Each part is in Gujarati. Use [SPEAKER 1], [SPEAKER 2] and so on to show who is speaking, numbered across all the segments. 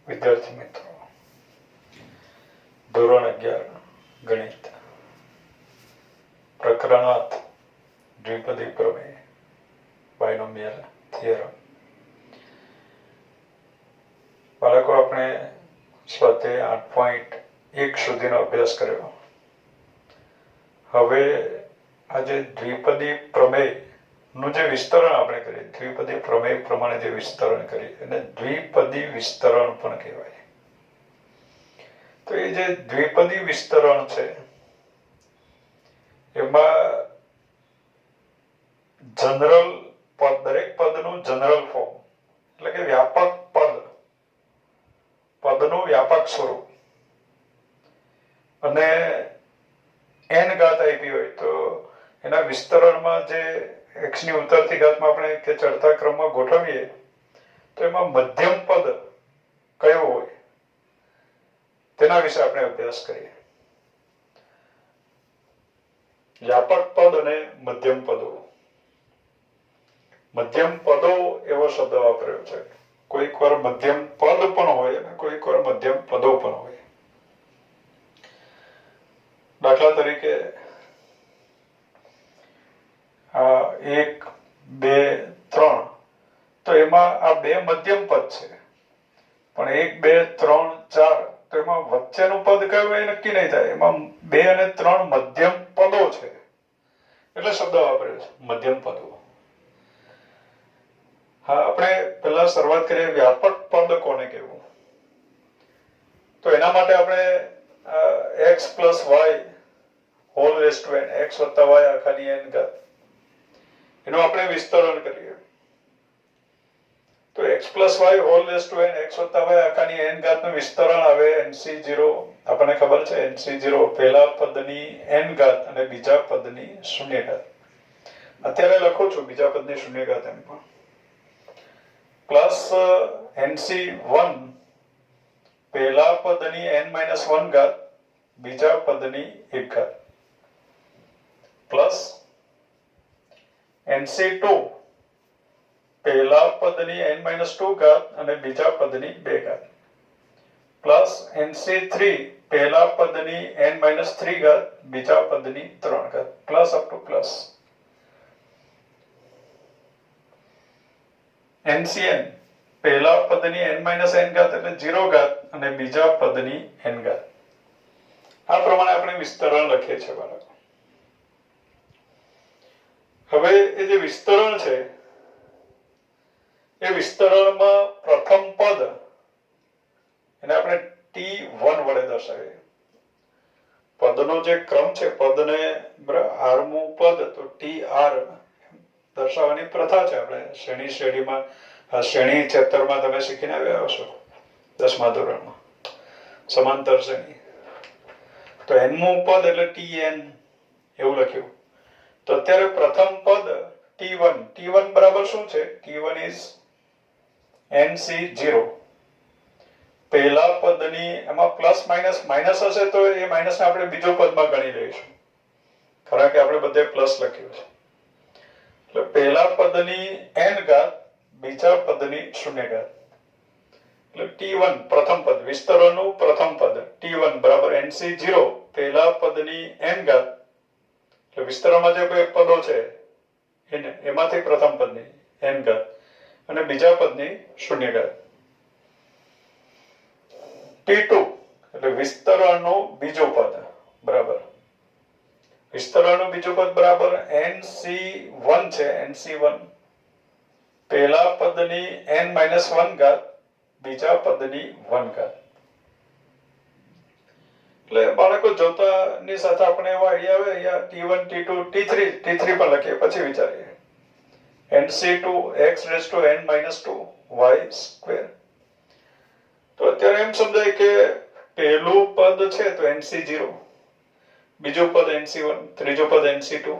[SPEAKER 1] વિદ્યાર્થી મિત્રો, ધોરણ 11 ગણિત, પ્રકરણ 8 દ્વિપદી પ્રમેય, બાયનોમિયલ થિયરમ. બાળકો, આપણે સ્વાધ્યાય 8.1 સુધીનો અભ્યાસ કર્યો. હવે આજે દ્વિપદી પ્રમેય નું જે વિસ્તરણ આપણે કરીએ, દ્વિપદી પ્રમેય પ્રમાણે જે વિસ્તરણ કરીએ એને દ્વિપદી વિસ્તરણ પણ કહેવાય. તો એ જે દ્વિપદી વિસ્તરણ છે એમાં જનરલ પદ, દરેક પદનું જનરલ ફોર્મ એટલે કે વ્યાપક પદનું વ્યાપક સ્વરૂપ અને n ઘાત આપી હોય તો એના વિસ્તરણમાં જે x ની ઉતરતી ઘાતમાં આપણે કે ચડતા ક્રમમાં ગોઠવીએ તો એમાં મધ્યમ પદ કયો હોય તેના વિશે આપણે અભ્યાસ કરીએ. વ્યાપક પદ અને મધ્યમ પદો. મધ્યમ પદો એવો શબ્દ વાપર્યો છે. કોઈક વાર મધ્યમ પદ પણ હોય અને કોઈક વાર મધ્યમ પદો પણ હોય. દાખલા તરીકે 1, 2, 3 તો એમાં આ બે મધ્યમ પદ છે, પણ 1, 2, 3, 4 તો એમાં વચ્ચેનું પદ કયું એ નક્કી નહીં થાય. એમાં 2 અને 3 મધ્યમ પદો છે એટલે શબ્દ વાપર્યો છે મધ્યમ પદો. હા, આપણે પહેલા શરૂઆત કરીએ વ્યાપક પદ કોને કહેવું. તો એના માટે આપણે x plus y whole raise to n, x વત્તા y આખાની n ઘાત, એનું આપણે વિસ્તરણ કરીએ. તો x plus y whole raise to n, x વત્તા y આખાની n ઘાતનું વિસ્તરણ આવે nc0. આપણને ખબર છે nc0 પહેલા પદની n ઘાત અને બીજા પદની શૂન્ય ઘાત. અત્યારે લખું છું બીજા પદની શૂન્ય ઘાત એમ પણ, પ્લસ nc1 પહેલા પદની n-1 ઘાત બીજા પદની 1 ઘાત, પ્લસ nc2 પહેલા પદની n-2 ઘાત અને બીજા પદની 2 ઘાત, પ્લસ nc3 પહેલા પદની n-3 ઘાત બીજા પદની 3 ઘાત, plus up to plus ncn પહેલા પદની n-n ઘાત એટલે 0 ઘાત અને બીજા પદની n ઘાત. આ પ્રમાણે આપણે વિસ્તરણ લખીએ છીએ બાળકો. હવે એ જે વિસ્તરણ છે એ વિસ્તરણમાં પ્રથમ પદ એને આપણે t1 વડે દર્શાવીએ. પદનો જે ક્રમ છે, પદને આરમું પદ તો tr દર્શાવવાની પ્રથા છે. આપણે શ્રેણીમાં શ્રેણી ચેપ્ટરમાં તમે શીખીને આવ્યા હશો 10મા ધોરણમાં, સમાંતર શ્રેણી. તો nમું પદ એટલે tn એવું લખ્યું. તો અત્યારે પ્રથમ પદ t1 બરાબર શું છે? t1 is nc0. પહેલા પદની એમાં પ્લસ માઇનસ હશે તો એ માઇનસને આપણે બીજો પદમાં ગણી લઈશું, કારણ કે આપણે બધે પ્લસ લખ્યું છે. એટલે પહેલા પદની n ઘાત બીજા પદની શૂન્ય ઘાત એટલે t1 પ્રથમ પદ, વિસ્તરણનું પ્રથમ પદ t1 બરાબર nc0 પહેલા પદની n ઘાત એટલે વિસ્તરણમાં જે બે પદો છે એને એમાંથી પ્રથમ પદની n ઘાત અને બીજા પદની શૂન્ય ઘાત. t2 એટલે વિસ્તરણનું બીજું પદ બરાબર, વિસ્તરણનું બીજું પદ બરાબર nc1 છે, nc1 પહેલા પદની n-1 ઘાત બીજા પદની 1 ઘાત. એટલે બાળકો જોતાની સાથે આપણે એવો આઈડિયા આવે, અહીંયા t1, t2, t3 પણ લખીએ પછી વિચારીએ. nc2 x raised to n-2 y square. તો અત્યારે એમ સમજાય કે પહેલું પદ છે તો nc0, બીજું પદ nc1, ત્રીજું પદ nc2.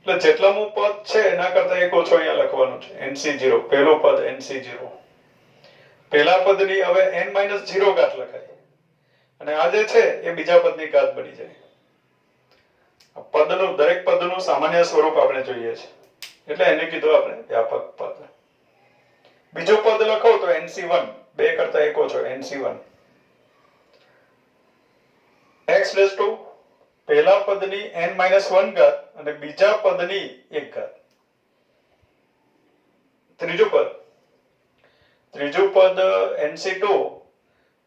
[SPEAKER 1] એટલે જેટલામું પદ છે એના કરતા એક ઓછો અહીંયા લખવાનું છે. nc0 પહેલું પદ nc0, પહેલા પદની હવે n-0 ઘાત લખાય અને આ જે છે એ બીજા પદની ઘાત બની જાય. પદનું, દરેક પદનું સામાન્ય સ્વરૂપ આપણે જોઈએ છે એટલે એને કીધું આપણે વ્યાપક પદ. બીજું પદ લખો તો nc1 2 કરતા 1 ઓછો NC1 x રેઝ ટુ પહેલા પદની n-1 ઘાત અને બીજા પદની 1 ઘાત. ત્રીજું પદ NC2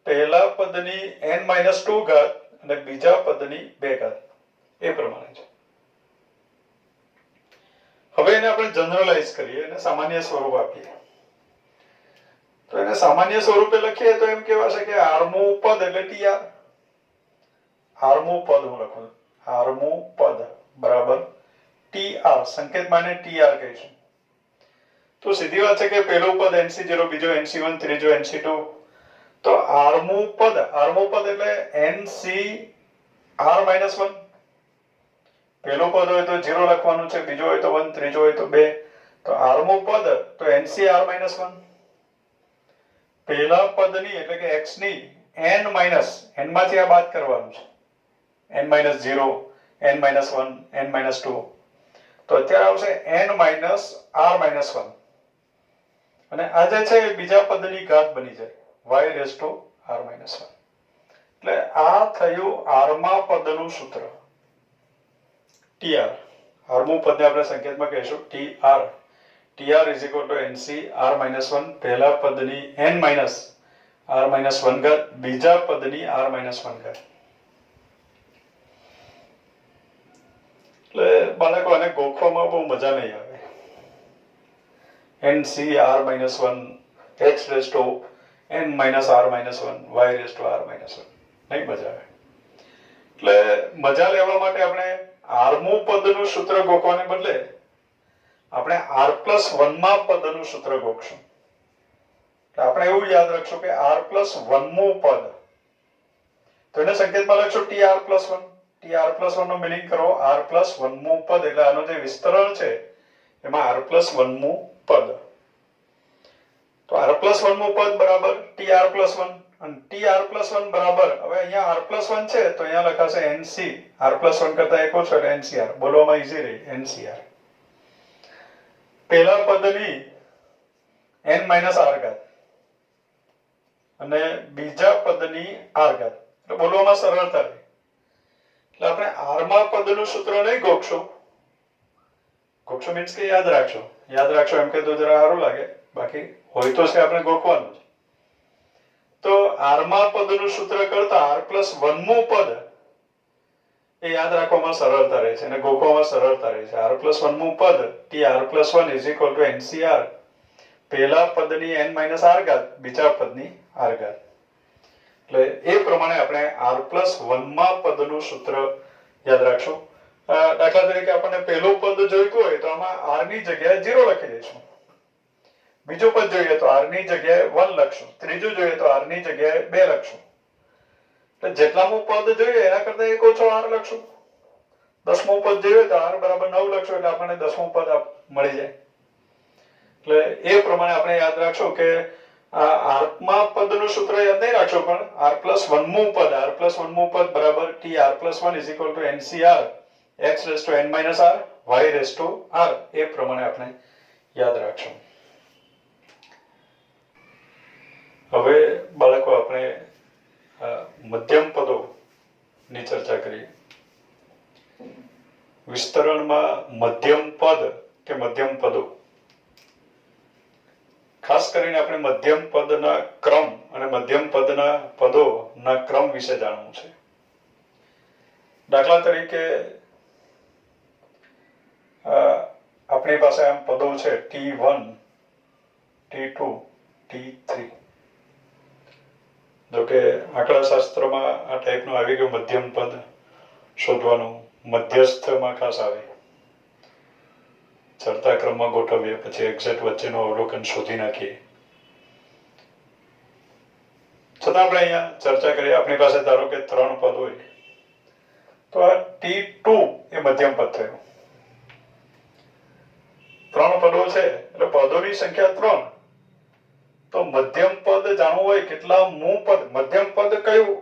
[SPEAKER 1] પહેલા પદની n-2 ઘાત અને બીજા પદની 2 ઘાત. એ પ્રમાણે છે. હવે એને આપણે જનરલાઇઝ કરીએ અને સામાન્ય સ્વરૂપ આપીએ. તો એને સામાન્ય સ્વરૂપે લખીએ તો એમ કહેવાશે કે આરમું પદ એટલે TR. આરમું પદ હું લખું. આરમું પદ બરાબર TR. સંકેતમાં એને TR કહીશું. તો સીધી વાત છે કે પહેલું પદ NC0, બીજો NC1, ત્રીજો NC2. તો આરમું પદ એટલે NCR-1. પહેલું પદ હોય તો 0 લખવાનું છે, બીજો હોય તો 1, ત્રીજો હોય તો 2. તો આરમું પદ તો NCR-1. પહેલા પદની એટલે કે x ની n માંથી આ બાદ કરવાનું છે. n-0, n-1, n-2. તો અત્યારે આવશે n-R-1. અને આ જે છે એ બીજા પદની ઘાત બની જાય y⁻R-1. એટલે આ થયું આરમા પદનું સૂત્ર TR. આરમું પદને આપણે સંકેતમાં કહીશું TR. TR is equal to NC R-1. પહેલા પદની n-R-1 ઘાત, બીજા પદની R-1 ઘાત. એટલે બાળકોને ગોખવામાં બહુ મજા નહીં આવે. NCR-1 x raised to n-R-1 y raised to R-1. નહીં મજા આવે. એટલે મજા લેવા માટે આપણે આરમું પદનું સૂત્ર ગોખવાને બદલે આપણે R+1 માં પદનું સૂત્ર ગોખશું. આપણે એવું યાદ રાખશું કે R+1મું પદ, તો એને સંકેતમાં લખશું TR+1. TR+1 નો મિનિંગ કરો R+1મું પદ. એટલે આનો જે વિસ્તરણ છે એમાં R+1મું પદ. તો R+1મું પદ બરાબર TR+1. અને TR+1 બરાબર, હવે અહીંયા R+1 છે તો અહીંયા લખાશે NC. R+1 કરતા 1 ઓછો એટલે NCR. બોલવામાં ઈઝી રહી, NCR. પહેલા પદની n-R ઘાત અને બીજા પદની R ઘાત. એટલે બોલવામાં સરળતા રહે. એટલે આપણે આરમા પદનું સૂત્ર નહીં ગોખશું મીન્સ કે યાદ રાખશો એમ કે તો જરા સારું લાગે. બાકી હોય તો છે આપણે ગોખવાનું જ. તો આરમા પદનું સૂત્ર કરતા R+1મું પદ એ યાદ રાખવામાં સરળતા રહે છે અને ગોખવામાં સરળતા રહે છે. R+1મું પદ TR+1 is equal to NCR. પહેલા પદની n-R ઘાત, બીજા પદની R ઘાત. એટલે એ પ્રમાણે આપણે R+1માં પદનું સૂત્ર યાદ રાખશું. દાખલા તરીકે આપણને પહેલું પદ જોઈતું હોય તો આમાં R ની જગ્યાએ 0 લખી દઈશું. બીજું પદ જોઈએ તો R ની જગ્યાએ 1 લખશું. ત્રીજું જોઈએ તો R ની જગ્યાએ 2 લખશું. એટલે જેટલામું પદ જોઈએ એના કરતા 1 ઓછો R લખશું. 10મું પદ જોઈએ તો R બરાબર 9 લખશું એટલે આપણને 10મું પદ મળી જાય. એટલે એ પ્રમાણે આપણે યાદ રાખશું કે આ આરમા પદનું સૂત્ર યાદ નહીં રાખશો પણ R+1મું પદ બરાબર TR+1 is equal to NCR x raised to n-R y raised to R. એ પ્રમાણે આપણે યાદ રાખશું. હવે બાળકો આપણે મધ્યમ પદોની ચર્ચા કરીએ. વિસ્તરણમાં મધ્યમ પદ કે મધ્યમ પદો, ખાસ કરીને આપણે મધ્યમ પદના ક્રમ અને મધ્યમ પદના પદોના ક્રમ વિશે જાણવું છે. દાખલા તરીકે આપણી પાસે આમ પદો છે T1, T2, T3. જો કે આંકડાશાસ્ત્રમાં આ ટાઈપનું આવી ગયું મધ્યમ પદ શોધવાનું, મધ્યસ્થમાં ખાસ આવે. ચડતા ક્રમમાં ગોઠવીએ પછી એક્ઝેક્ટ વચ્ચેનું અવલોકન શોધી નાખીએ. છતાં આપણે અહીંયા ચર્ચા કરીએ. આપણી પાસે ધારો કે 3 પદ હોય તો આ T2 એ મધ્યમ પદ થયું. 3 પદો છે એટલે પદોની સંખ્યા 3. તો મધ્યમ પદ જાણવું હોય કેટલામું પદ. મધ્યમ પદ કયું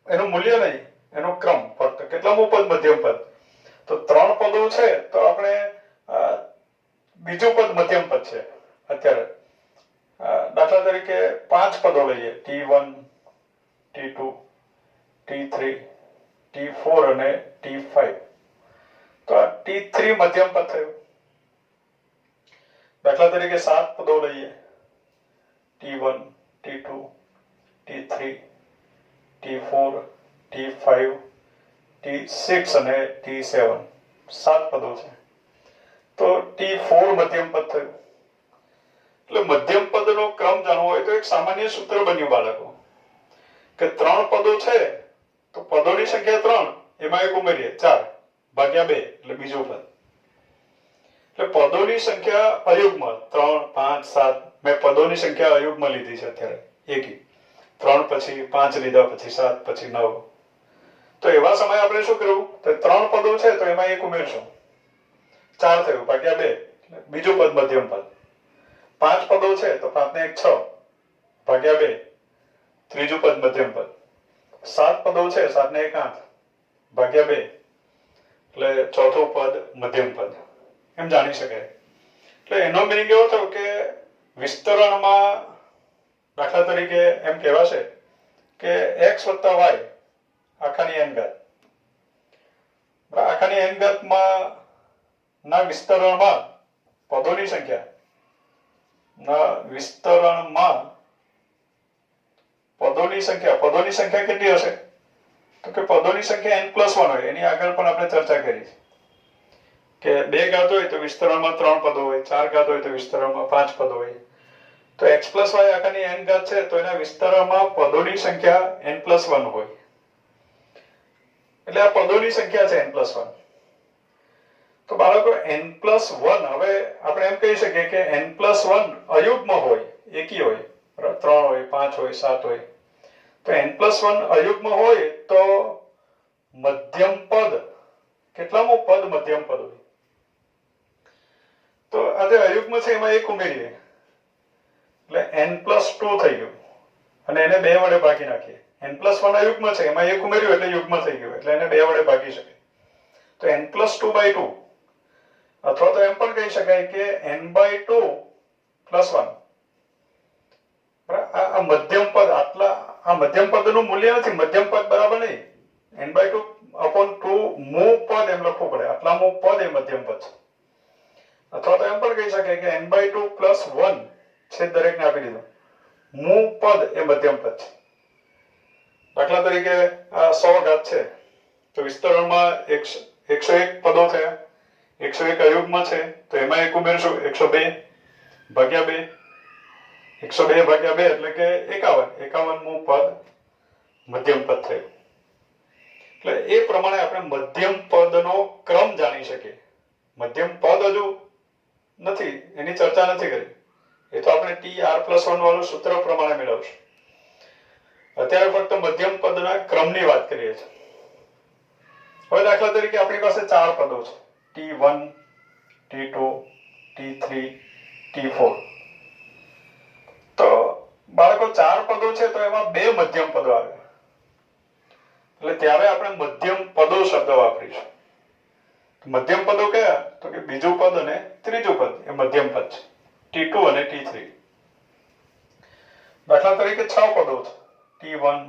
[SPEAKER 1] એનું મૂલ્ય નહીં, એનો ક્રમ ફક્ત કેટલામું પદ મધ્યમ પદ. તો 3 પદો છે તો આપણે બીજું પદ મધ્યમ પદ છે અત્યારે. દાખલા તરીકે 5 પદો લઈએ, T1 T2 T3 T4 અને T5. તો આ T3 મધ્યમ પદ થયું. દાખલા તરીકે 7 પદો લઈએ, T1 T2 T3 T4 T5 T6 અને T7. 7 પદો છે. તો T4 મધ્યમ પદ થયું. એટલે મધ્યમ પદનો ક્રમ જાણવો હોય તો એક સામાન્ય સૂત્ર બન્યું બાળકો, કે 3 પદો છે તો પદોની સંખ્યા 3, એમાં એક ઉમેરીએ 4 ભાગ્યા 2 એટલે બીજું પદ. એટલે પદોની સંખ્યા અયુગ્મ 3 5 7, મેં પદોની સંખ્યા અયુગ્મ લીધી છે અત્યારે એકી. 3 પછી 5 લીધા, પછી 7, પછી 9. તો એવા સમયે આપણે શું કરવું, તો 3 પદો છે તો એમાં એક ઉમેરશું, 4 થયું ભાગ્યા 2 એટલે બીજું પદ મધ્યમ પદ. 5 પદો છે તો 5 ને 1 6 ભાગ્યા 2 ત્રીજું પદ મધ્યમ પદ. 7 પદો છે, 7 ને 1 8 ભાગ્યા 2 એટલે ચોથું પદ મધ્યમ પદ. એમ જાણી શકાય. એટલે એનો મિનિંગ એવો થયો કે વિસ્તરણમાં દાખલા તરીકે એમ કહેવાશે કે x + y આખાની n ઘાત. આખાની n ઘાતમાં ના વિસ્તરણમાં પદોની સંખ્યા પદોની સંખ્યા કેટલી હશે, તો કે પદોની સંખ્યા n+1 હોય. એની આગળ પણ આપણે ચર્ચા કરી કે 2 ઘાત હોય તો વિસ્તરણમાં 3 પદો હોય, 4 ઘાત હોય તો વિસ્તરણમાં 5 પદો હોય. તો x + y આખાની n ઘાત છે તો એના વિસ્તરણમાં પદોની સંખ્યા n+1 હોય. એટલે આ પદોની સંખ્યા છે n+1. તો બાળકો n+1, હવે આપણે એમ કહી શકીએ કે n+1 અયુગ્મ હોય, એકી હોય, 3 હોય 5 હોય 7 હોય. તો n+1 અયુગ્મ હોય તો મધ્યમ પદ કેટલામું પદ મધ્યમ પદ હોય. તો આ જે અયુગ્મ છે એમાં એક ઉમેરીએ એટલે n+2 થઈ ગયું, અને એને 2 વડે ભાગી નાખીએ. n+1 અયુગ્મ છે, એમાં એક ઉમેર્યું એટલે યુગ્મ થઈ ગયું, એટલે એને 2 વડે ભાગી શકે. તો n+2/2, અથવા તો એમ પણ કહી શકાય કે n/2 + 1. આ મધ્યમ પદ, આ મધ્યમ પદનું મૂલ્ય નથી, મધ્યમ પદ બરાબર નહીં, n/2/2 મૂ પદ એમ લખવું પડે, આટલામું પદ એ મધ્યમ પદ છે. અથવા તો એમ પણ કહી શકાય કે n/2 + 1 છે, દરેકને આપી દીધું, મૂ પદ એ મધ્યમ પદ છે. દાખલા તરીકે આ 100 ઘાત છે તો વિસ્તરણમાં 101 પદો થયા, 101 અયુગ્મ છે તો એમાં એક ઉમેરશું, 102 ભાગ્યા 2 102 ભાગ્યા 2 એટલે કે 51મું પદ મધ્યમ પદ થયું. એટલે એ પ્રમાણે આપણે મધ્યમ પદનો ક્રમ જાણી શકીએ. મધ્યમ પદ હજુ નથી, એની ચર્ચા નથી કરી, એ તો આપણે Tr+1 વાળું સૂત્ર પ્રમાણે મેળવશું. અત્યારે ફક્ત મધ્યમ પદના ક્રમની વાત કરીએ છીએ. હવે દાખલા તરીકે આપણી પાસે 4 પદો છે, T1 T2 T3 T4. તો બાળકો 4 પદો છે તો એમાં 2 મધ્યમ પદો આવે, એટલે ત્યારે આપણે મધ્યમ પદો શબ્દ વાપરીશું. મધ્યમ પદો કયા, તો કે બીજું પદ અને ત્રીજું પદ એ મધ્યમ પદ છે, T2 અને T3. દાખલા તરીકે 6 પદો છે, T1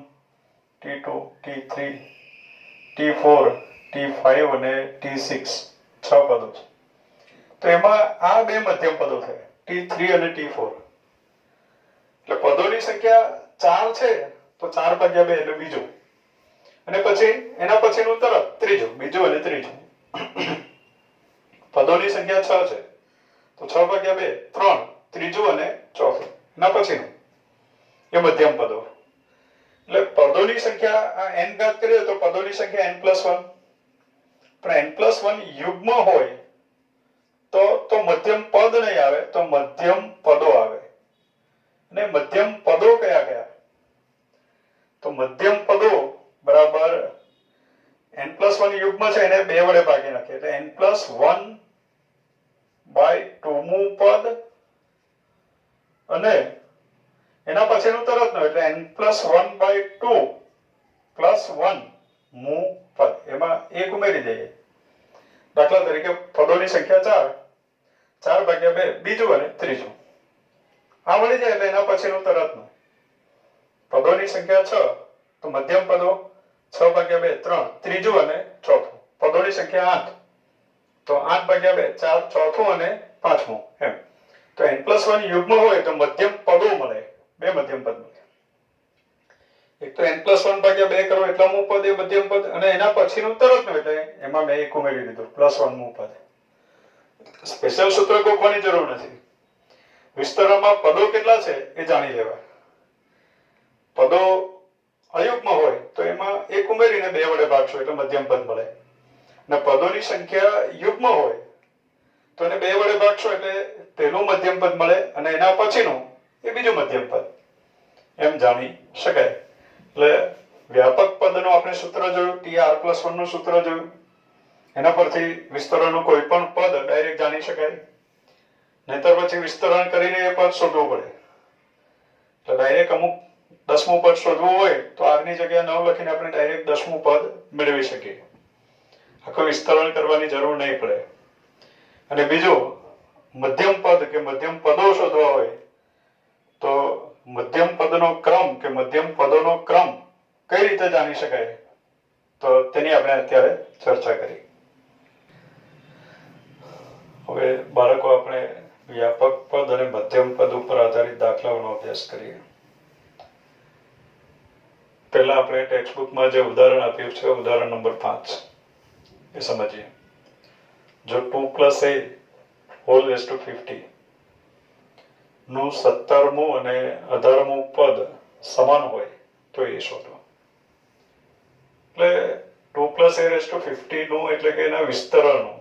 [SPEAKER 1] T2 T3 T4 T5 અને T6. 6 પદો છે. તો એમાં આ 2 મધ્યમ પદો થયા, T3 અને T4. એટલે પદોની સંખ્યા 4 છે તો 4 ભાગ્યા 2 એટલે બીજું, અને પછી એના પછીનું તરત ત્રીજું, બીજું અને ત્રીજું. પદોની સંખ્યા 6 છે તો 6 ભાગ્યા 2 3, ત્રીજું અને ચોથું, એના પછીનું એ મધ્યમ પદો. એટલે પદોની સંખ્યા આ n ઘાત કરીએ તો પદોની સંખ્યા n+1, પણ n+1 યુગ્મ હોય તો મધ્યમ પદ નહીં આવે, તો મધ્યમ પદો આવે. અને મધ્યમ પદો કયા કયા, તો મધ્યમ પદો બરાબર n+1 યુગ્મ છે એને 2 વડે ભાગી નાખીએ એટલે n+1/2 મું પદ, અને એના પછીનું તરત નો એટલે n+1/2 + 1 મું પદ, એમાં એક ઉમેરી દઈએ. દાખલા તરીકે પદોની સંખ્યા 4, 4 ભાગ્યા 2 બીજું અને ત્રીજું. આ મળી જાય એટલે એના પછીનું તરતનું પદોની સંખ્યા 6 તો મધ્યમ પદો 6 ભાગ્યા 2 3 ત્રીજું અને ચોથું. પદોની સંખ્યા 8 તો 8 ભાગ્યા 2 4 ચોથું અને પાંચમું એમ. તો n+1 યુગ્મ હોય તો મધ્યમ પદો મળે, બે મધ્યમ પદ મળે. એક તો n+1 ભાગ્યા 2 કરો એટલામું પદ એ મધ્યમ પદ અને એના પછીનું તરતનું એટલે એમાં મેં એક ઉમેરી દીધું +1 મું પદ. સ્પેશિયલ સૂત્ર ગોખવાની જરૂર નથી. વિસ્તરણમાં પદો કેટલા છે એ જાણી લેવા. પદો અયુગ્મ હોય તો એમાં એક ઉમેરીને 2 વડે ભાગશો એટલે મધ્યમ પદ મળે. અને પદોની સંખ્યા યુગ્મ હોય તો એને 2 વડે ભાગશો એટલે પહેલું મધ્યમ પદ મળે અને એના પછીનું એ બીજું મધ્યમ પદ એમ જાણી શકાય. એટલે વ્યાપક પદનું આપણે સૂત્ર જોયું, TR+1 નું સૂત્ર જોયું. એના પરથી વિસ્તરણનું કોઈ પણ પદ ડાયરેક્ટ જાણી શકાય. નહીતર પછી વિસ્તરણ કરીને એ પદ શોધવું પડે. તો ડાયરેક્ટ અમુક 10મું પદ શોધવું હોય તો r ની જગ્યાએ 9 લખીને આપણે ડાયરેક્ટ 10મું પદ મેળવી શકીએ. આખું વિસ્તરણ કરવાની જરૂર નહીં પડે. અને બીજું મધ્યમ પદ કે મધ્યમ પદો શોધવા હોય તો મધ્યમ પદનો ક્રમ કે મધ્યમ પદોનો ક્રમ કઈ રીતે જાણી શકાય તો તેની આપણે અત્યારે ચર્ચા કરી. હવે બાળકો આપણે વ્યાપક પદ અને મધ્યમ પદ ઉપર આધારિત દાખલાઓનો અભ્યાસ કરીએ. પહેલા આપણે ટેક્સ્ટબુકમાં જે ઉદાહરણ આપ્યું છે ઉદાહરણ નંબર 5 એ સમજીએ. જો 2 + a હોલ રેઝ ટુ 50 નું 17મું અને 18મું પદ સમાન હોય તો એ શોધો. એટલે 2 + a રેઝ ટુ 50 નું એટલે કે એના વિસ્તરણનું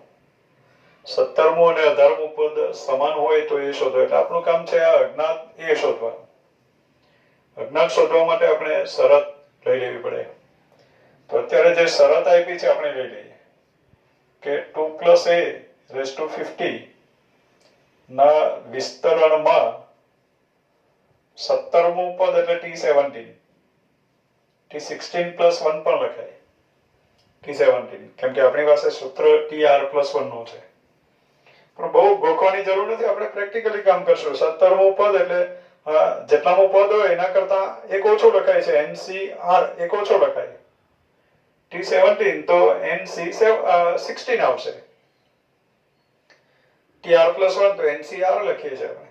[SPEAKER 1] 17મું અને 18મું પદ સમાન હોય તો એ શોધો. એટલે આપણું કામ છે આ અજ્ઞાત એ શોધવાનું. અજ્ઞાત શોધવા માટે આપણે શરત લઈ લેવી પડે. તો અત્યારે જે શરત આપી છે આપણે લઈ લઈએ કે 2 + a રેઝ ટુ 50 ના વિસ્તરણમાં 17મું પદ એટલે T17, T16 + 1 પણ લખાય T17 કેમ કે આપણી પાસે સૂત્ર TR+1 નું છે. પણ બહુ ગોખવાની જરૂર નથી, આપણે પ્રેક્ટિકલી કામ કરશું. 17મું પદ એટલે જેટલામું પદ હોય એના કરતા એક ઓછો લખાય છે, NCR એક ઓછો લખાય. T17 તો NC16 આવશે. TR+1 તો NCR લખીએ છીએ આપણે.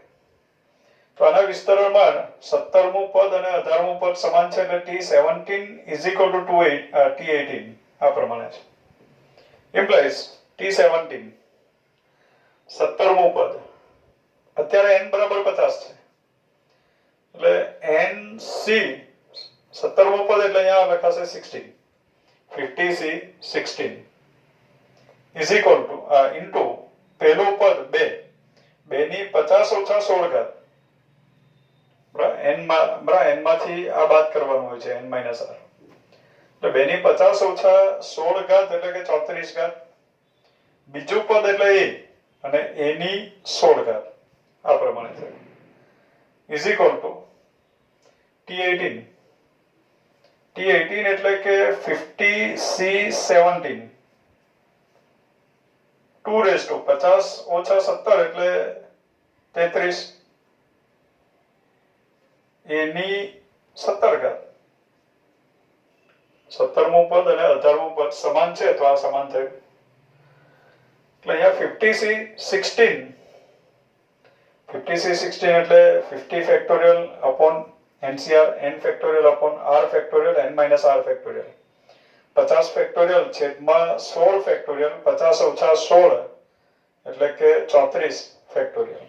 [SPEAKER 1] તો આના વિસ્તરણમાં 17મું પદ અને 18મું પદ સમાન છે એટલે T17 = T18 આ પ્રમાણે છે. ઇમ્પ્લાઇઝ T17 17મું પદ અત્યારે n = 50 છે એટલે NC 17મું પદ એટલે અહીંયા લખાશે 16 50C 16 = પહેલું પદ 2 ની 50 - 16 ઘાત. n માંથી આ બાદ કરવાનું હોય છે n - r. એટલે 2 ની 50 - 16 ઘાત એટલે કે 34 ઘાત. બીજું પદ એટલે a અને a ની 16 ઘાત આ પ્રમાણે થયું = T18 એટલે કે 50C 17 2 રેઝ ટુ 50 - 17 એટલે 33 a ની 17 ઘાત. 17મું પદ અને 18મું પદ સમાન છે તો આ સમાન થયું. એટલે અહીંયા 50C 16 એટલે 50 factorial upon NCR n factorial upon r factorial n - r factorial 50 factorial છેદમાં 16 ફેક્ટોરિયલ 50 - 16 એટલે કે 34 ફેક્ટોરિયલ.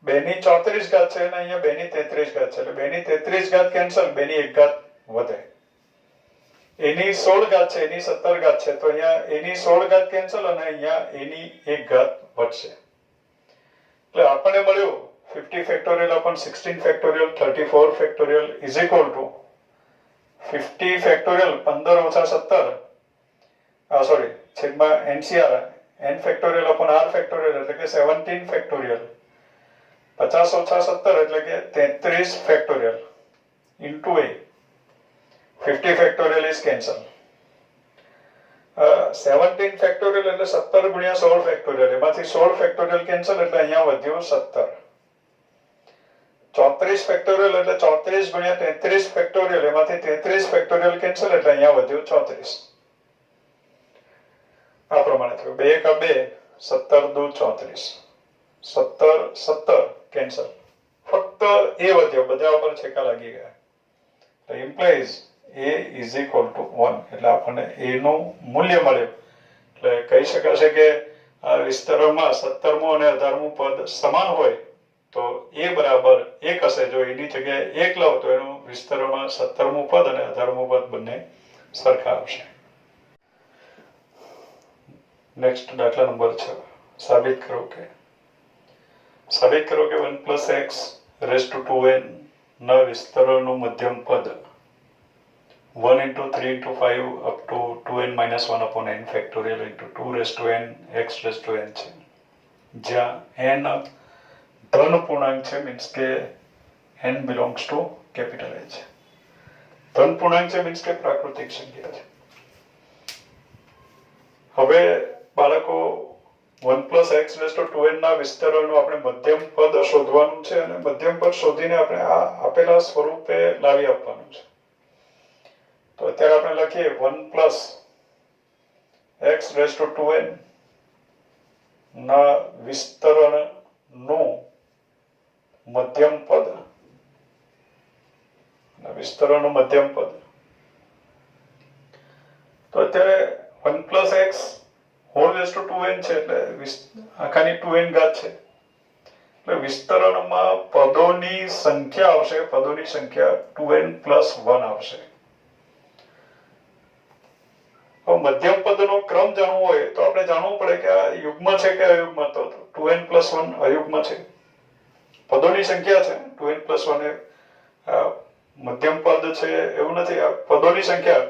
[SPEAKER 1] 2 ની 34 ઘાત છે અને અહીંયા 2 ની 33 ઘાત છે એટલે 2 ની 33 ઘાત કેન્સલ, 2 ની 1 ઘાત વધે. a ની 16 ઘાત છે, a ની 17 ઘાત છે તો અહીંયા a ની 16 ઘાત કેન્સલ અને અહીંયા a ની 1 ઘાત વધશે. એટલે આપણને મળ્યું 50 factorial upon 16 factorial 34 factorial = 50 factorial 15 - 17 છેદમાં NCR n factorial upon r factorial એટલે કે 17 ફેક્ટોરિયલ 50 - 17 એટલે કે 33 factorial into a 50 factorial is cancel. 17 factorial એટલે 17 × 16 ફેક્ટોરિયલ, એમાંથી 16 ફેક્ટોરિયલ કેન્સલ એટલે અહીંયા વધ્યું 17. 34 ફેક્ટોરિયલ એટલે 34 ગુણ્યા 33 ફેક્ટોરિયલ, એમાંથી 33 ફેક્ટોરિયલ કેન્સલ એટલે અહીંયા વધ્યું 34. આ પ્રમાણે થયું 2 એકા 2, 17 દુ 34, 17 17 કેન્સલ, ફક્ત એ વધ્યો, બધા ઉપર છેકા લાગી ગયા. તો implies a is equal to 1, એટલે આપણને a નું મૂલ્ય મળ્યું. એટલે કહી શકાશે કે આ વિસ્તરણમાં 17મું અને 18મું પદ સમાન હોય તો a બરાબર 1 હશે. જો એની જગ્યાએ 1 લાવો તો એનું વિસ્તરણમાં 17મું પદ અને 18મું પદ બંને સરખા આવશે. નેક્સ્ટ દાખલા નંબર 6. સાબિત કરો કે 1 plus x raised to 2n ના વિસ્તરણનું મધ્યમ પદ 1 into 3 into 5 up to 2n minus 1 upon n factorial into 2 raised to n x raised to n છે. જ્યાં n ધન પૂર્ણાંક છે, મીન્સ કે n belongs to capital H. ધન પૂર્ણાંક છે મીન્સ કે પ્રાકૃતિક સંખ્યા છે. હવે બાળકો 1 plus x raised to 2n ના વિસ્તરણનું આપણે મધ્યમ પદ શોધવાનું છે અને મધ્યમ પદ શોધીને આપણે આ આપેલા સ્વરૂપે લાવી આપવાનું છે. તો અત્યારે આપણે લખીએ 1 plus x raised to 2n ના વિસ્તરણનું મધ્યમ પદ, વિસ્તરણનું મધ્યમ પદ. તો અત્યારે 1 plus x whole raised to 2n છે એટલે આખાની 2n ઘાત છે. એટલે વિસ્તરણમાં પદોની સંખ્યા આવશે, પદોની સંખ્યા 2n plus 1 આવશે. મધ્યમ પદનો ક્રમ જાણવો હોય તો આપણે જાણવું પડે કે આ યુગ્મ છે કે અયુગ્મ. તો 2n plus 1 અયુગ્મ છે. પદોની સંખ્યા છે 2n plus 1 એ મધ્યમ પદ છે એવું નથી. આ પદોની સંખ્યા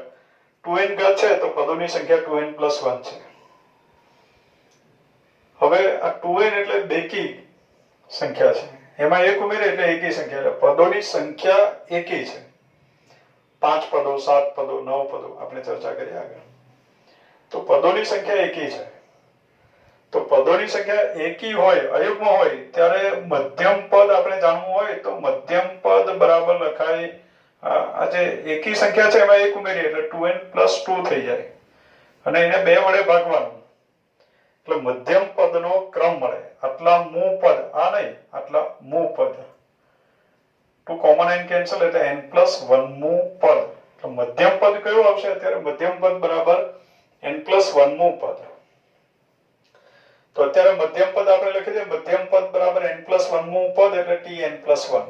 [SPEAKER 1] 2n ઘાત છે તો પદોની સંખ્યા 2n plus 1 છે. હવે આ 2n એટલે બેકી સંખ્યા છે, એમાં એક ઉમેરે એટલે એકી સંખ્યા, એટલે પદોની સંખ્યા એકી છે. 5 પદો, 7 પદો, 9 પદો આપણે ચર્ચા કરી આગળ. તો પદોની સંખ્યા એકી છે. તો પદોની સંખ્યા એકી હોય, અયુગ્મ હોય, ત્યારે મધ્યમ પદ આપણે જાણવું હોય તો મધ્યમ પદ બરાબર લખાય, આ જે એકી સંખ્યા છે એમાં એક ઉમેરીએ એટલે 2n plus 2 થઈ જાય અને એને 2 વડે ભાગવાનું એટલે મધ્યમ પદનો ક્રમ મળે. આટલા મૂળ પદ, આ નહીં, આટલા મૂળ પદ, 2 કોમન n કેન્સલ એટલે n plus 1 મૂળ પદ. તો મધ્યમ પદ કયું આવશે? અત્યારે મધ્યમ પદ બરાબર n plus 1 મૂળ પદ. તો અત્યારે મધ્યમ પદ આપણે લખી દઈએ, મધ્યમ પદ બરાબર n plus 1 મૂળ પદ એટલે tn plus 1.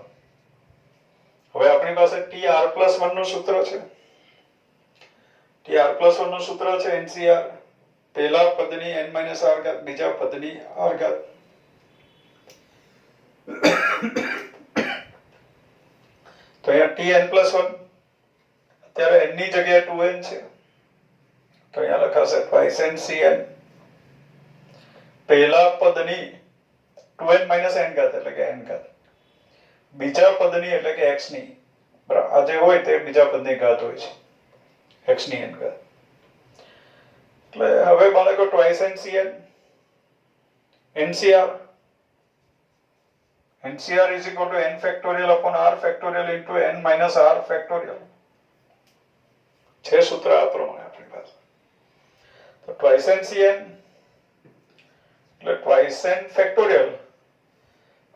[SPEAKER 1] હવે આપણી પાસે tr plus 1 નું સૂત્ર છે. tr plus 1 નું સૂત્ર છે NCR, પહેલા પદની n minus r ઘાત, બીજા પદની r ઘાત. તો અહીંયા tn plus 1, અત્યારે n ની જગ્યાએ 2n છે તો અહીંયા લખાશે twice ncn. પહેલા પદની 2n minus n ઘાત એટલે કે n ઘાત, બીજા પદની એટલે કે x ની, બરાબર, આ જે હોય તે બીજા પદની ઘાત હોય છે, x ની n ઘાત. એટલે હવે બાળકો twice ncn, ncr is equal to n factorial upon r factorial into n minus r factorial છે સૂત્ર આ પ્રમાણે આપણી પાસે. તો twice ncn એટલે twice n factorial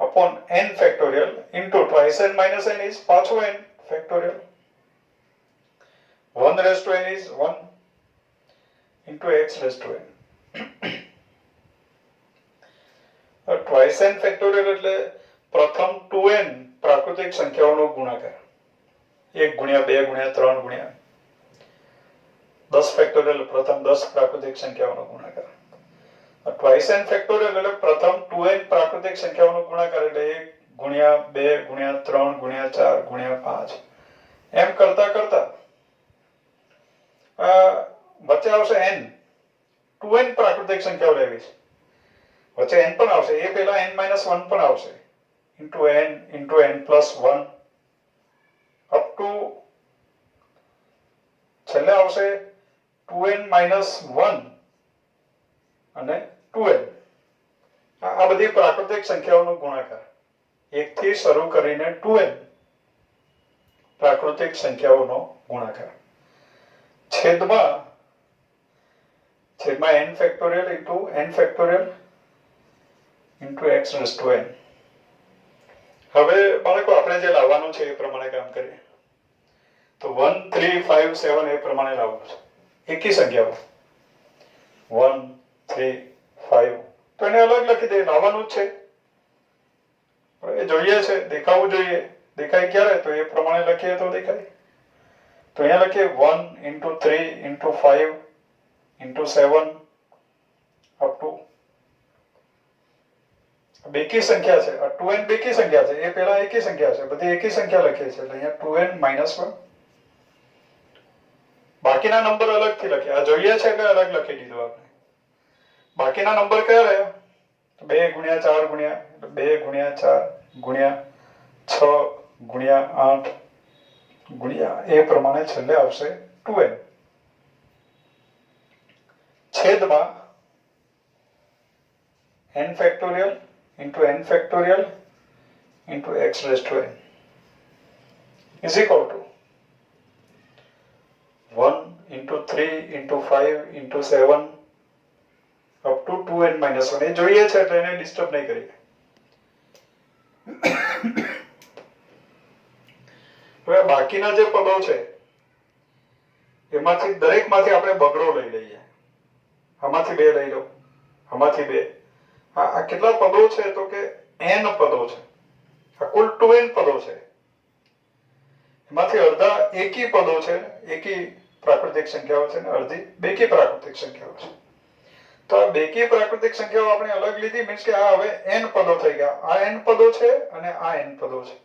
[SPEAKER 1] upon n factorial into twice n minus n is પાછો n factorial. 1 raised to n is 1 into x raised to n. twice n factorial એટલે પ્રથમ 2n પ્રાકૃતિક સંખ્યાઓનો ગુણાકાર, 1 ગુણ્યા 2 ગુણ્યા 3 ગુણ્યા 10 ફેક્ટોરિયલ, પ્રથમ 10 પ્રાકૃતિક સંખ્યાઓનો ગુણાકાર. twice n ફેક્ટોરિયલ એટલે પ્રથમ 2n પ્રાકૃતિક સંખ્યાઓનો ગુણાકાર એટલે 1 ગુણ્યા 2 ગુણ્યા 3 ગુણ્યા 4 ગુણ્યા 5 એમ કરતા કરતા વચ્ચે આવશે n, 2n પ્રાકૃતિક સંખ્યાઓ લેવી છે, વચ્ચે n પણ આવશે, એ પહેલા n minus 1 પણ આવશે, into n plus 1 up to છેલ્લે આવશે 2n minus 1 અને 2n. આ બધી પ્રાકૃતિક સંખ્યાઓનો ગુણાકાર. 1 થી શરૂ કરીને 2n પ્રાકૃતિક સંખ્યાઓનો ગુણાકાર છેદમાં n factorial into n factorial into x raise to n. હવે બાળકો આપણે જે લાવવાનું છે એ પ્રમાણે કામ કરીએ. તો 1 3 5 7 એ પ્રમાણે લાવવાનું છે. એકી સંખ્યાઓ 1 3 5 તો એને અલગ લખી દે, લાવવાનું જ છે. એ જોઈએ છે, દેખાવું જોઈએ. દેખાય ક્યારે? તો એ પ્રમાણે લખીએ તો દેખાય. તો અહીંયા લખીએ 1 into 3 into 5 into 7 up to બેકી સંખ્યા છે. આ 2n બેકી સંખ્યા છે, એ પહેલા એકી સંખ્યા છે, બધી એકી સંખ્યા લખીએ છીએ. એટલે અહીંયા 2n માઇનસ 1. બાકીના નંબર અલગથી લખ્યા. આ જોઈએ છે એટલે અલગ લખી દીધું આપણે. બાકીના નંબર કયા રહ્યા? 2 ગુણ્યા 4 ગુણ્યા 2 ગુણ્યા 4 ગુણ્યા 6 ગુણ્યા 8 ગુણ્યા એ પ્રમાણે છેલ્લે આવશે 2n છેદમાં n factorial into n factorial into x raised to n is equal to 1 into 3 into 5 into 7 up to 2n minus 1. એ જોઈએ છે એટલે એને ડિસ્ટર્બ નહીં કરીએ. હવે બાકીના જે પદો છે એમાંથી દરેકમાંથી આપણે બગડો લઈ લઈએ. આમાંથી 2 લઈ લો, આમાંથી 2. આ કેટલા પદો છે? તો કે n પદો છે. આ કુલ 2n પદો છે. એમાંથી અડધા એકી પદો છે, એકી પ્રાકૃતિક સંખ્યાઓ છે, ને અડધી બેકી પ્રાકૃતિક સંખ્યાઓ છે. તો આ બેકી પ્રાકૃતિક સંખ્યાઓ આપણે અલગ લીધી, મીન્સ કે આ હવે n પદો થઈ ગયા. આ n પદો છે અને આ n પદો છે.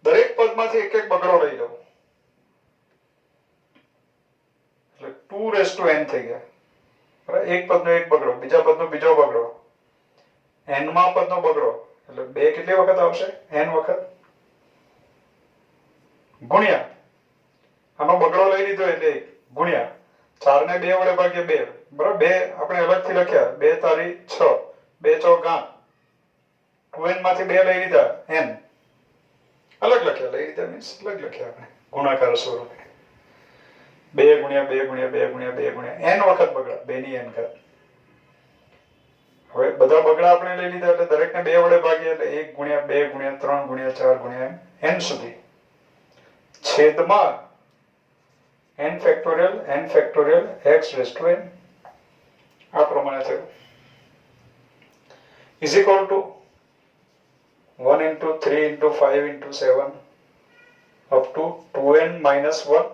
[SPEAKER 1] દરેક પદમાંથી એક એક બગડો લઈ લો એટલે 2 રેઝ ટુ n થઈ ગયા. એક પદનો એક બગડો, બીજા પદનો બીજો બગડો, n માં પદનો બગડો, એટલે 2 કેટલી વખત આવશે? n વખત ગુણ્યા આનો બગડો લઈ લીધો એટલે 1 ગુણ્યા 4 ને 2 વડે ભાગ્યા 2. બરાબર, 2 આપણે અલગથી લખ્યા. 2 તારી 6, 2 ચોક 8. 2n માંથી 2 લઈ લીધા, n અલગ લખ્યા. લઈ લીધા મીન્સ અલગ લખ્યા આપણે ગુણાકાર સ્વરૂપે. 2 ગુણ્યા 2 ગુણ્યા 2 ગુણ્યા 2 ગુણ્યા n વખત બગડા, 2 ની n ઘાત. હવે બધા બગડા આપણે લઈ લીધા એટલે દરેકને 2 વડે ભાગ્યા એટલે 1 ગુણ્યા 2 ગુણ્યા 3 ગુણ્યા 4 ગુણ્યા n સુધી છેદમાં n factorial x raise to n આ પ્રમાણે થયું is equal to 1 into 3 into 5 into 7 up to 2n minus 1.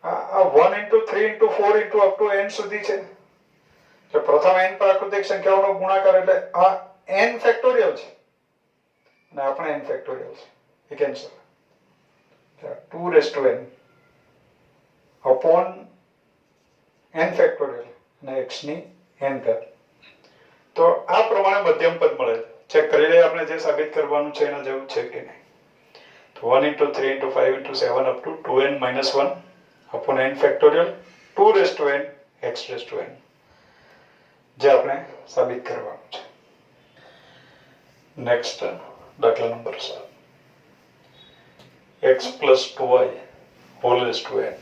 [SPEAKER 1] 1 into 3 into 4 into up to n સુધી છે. તો પ્રથમ n પ્રાકૃતિક સંખ્યાઓનો ગુણાકાર એટલે આ n ફેક્ટોરિયલ છે અને આપણે n ફેક્ટોરિયલ છે. એ cancel. 2 raise to n upon n factorial અને x ની n ઘાત. તો આ પ્રમાણે મધ્યમ પદ મળે. ચેક કરી લઈએ આપણે જે સાબિત કરવાનું છે એના જેવું છે કે નહીં. તો 1 into 3 into 5 into 7 up to 2n minus 1 upon n factorial 2 raised to n x raised to n જે આપણે સાબિત કરવાનું છે. નેક્સ્ટ દાખલા number 7. x plus 2y whole raised to n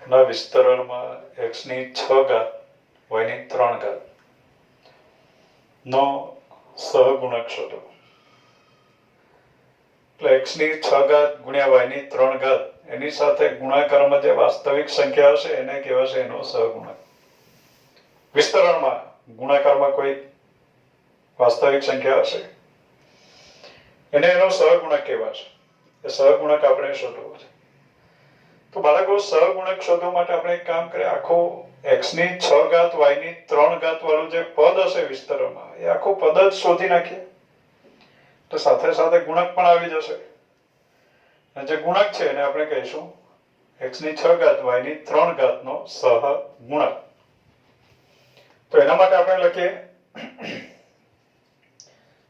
[SPEAKER 1] ના વિસ્તરણમાં x ની 6 ઘાત y ની 3 ઘાત નો સહગુણક શોધો. એટલે x ની 6 ઘાત ગુણ્યા y ની 3 ઘાત એની સાથે ગુણાકારમાં જે વાસ્તવિક સંખ્યા હશે એને કહેવાશે એનો સહગુણક. વિસ્તરણમાં ગુણાકારમાં કોઈ વાસ્તવિક સંખ્યા હશે એને એનો સહગુણક કહેવાશે. એ સહગુણક આપણે શોધવો છે. તો બાળકો સહગુણક શોધવા માટે આપણે એક કામ કરીએ. આખો x ની 6 ઘાત y ની 3 ઘાત વાળું જે પદ હશે વિસ્તરણમાં એ આખું પદ જ શોધી નાખીએ તો સાથે સાથે ગુણક પણ આવી જશે. અને જે ગુણક છે એને આપણે કહીશું x ની 6 ઘાત y ની 3 ઘાતનો સહગુણક. તો એના માટે આપણે લખીએ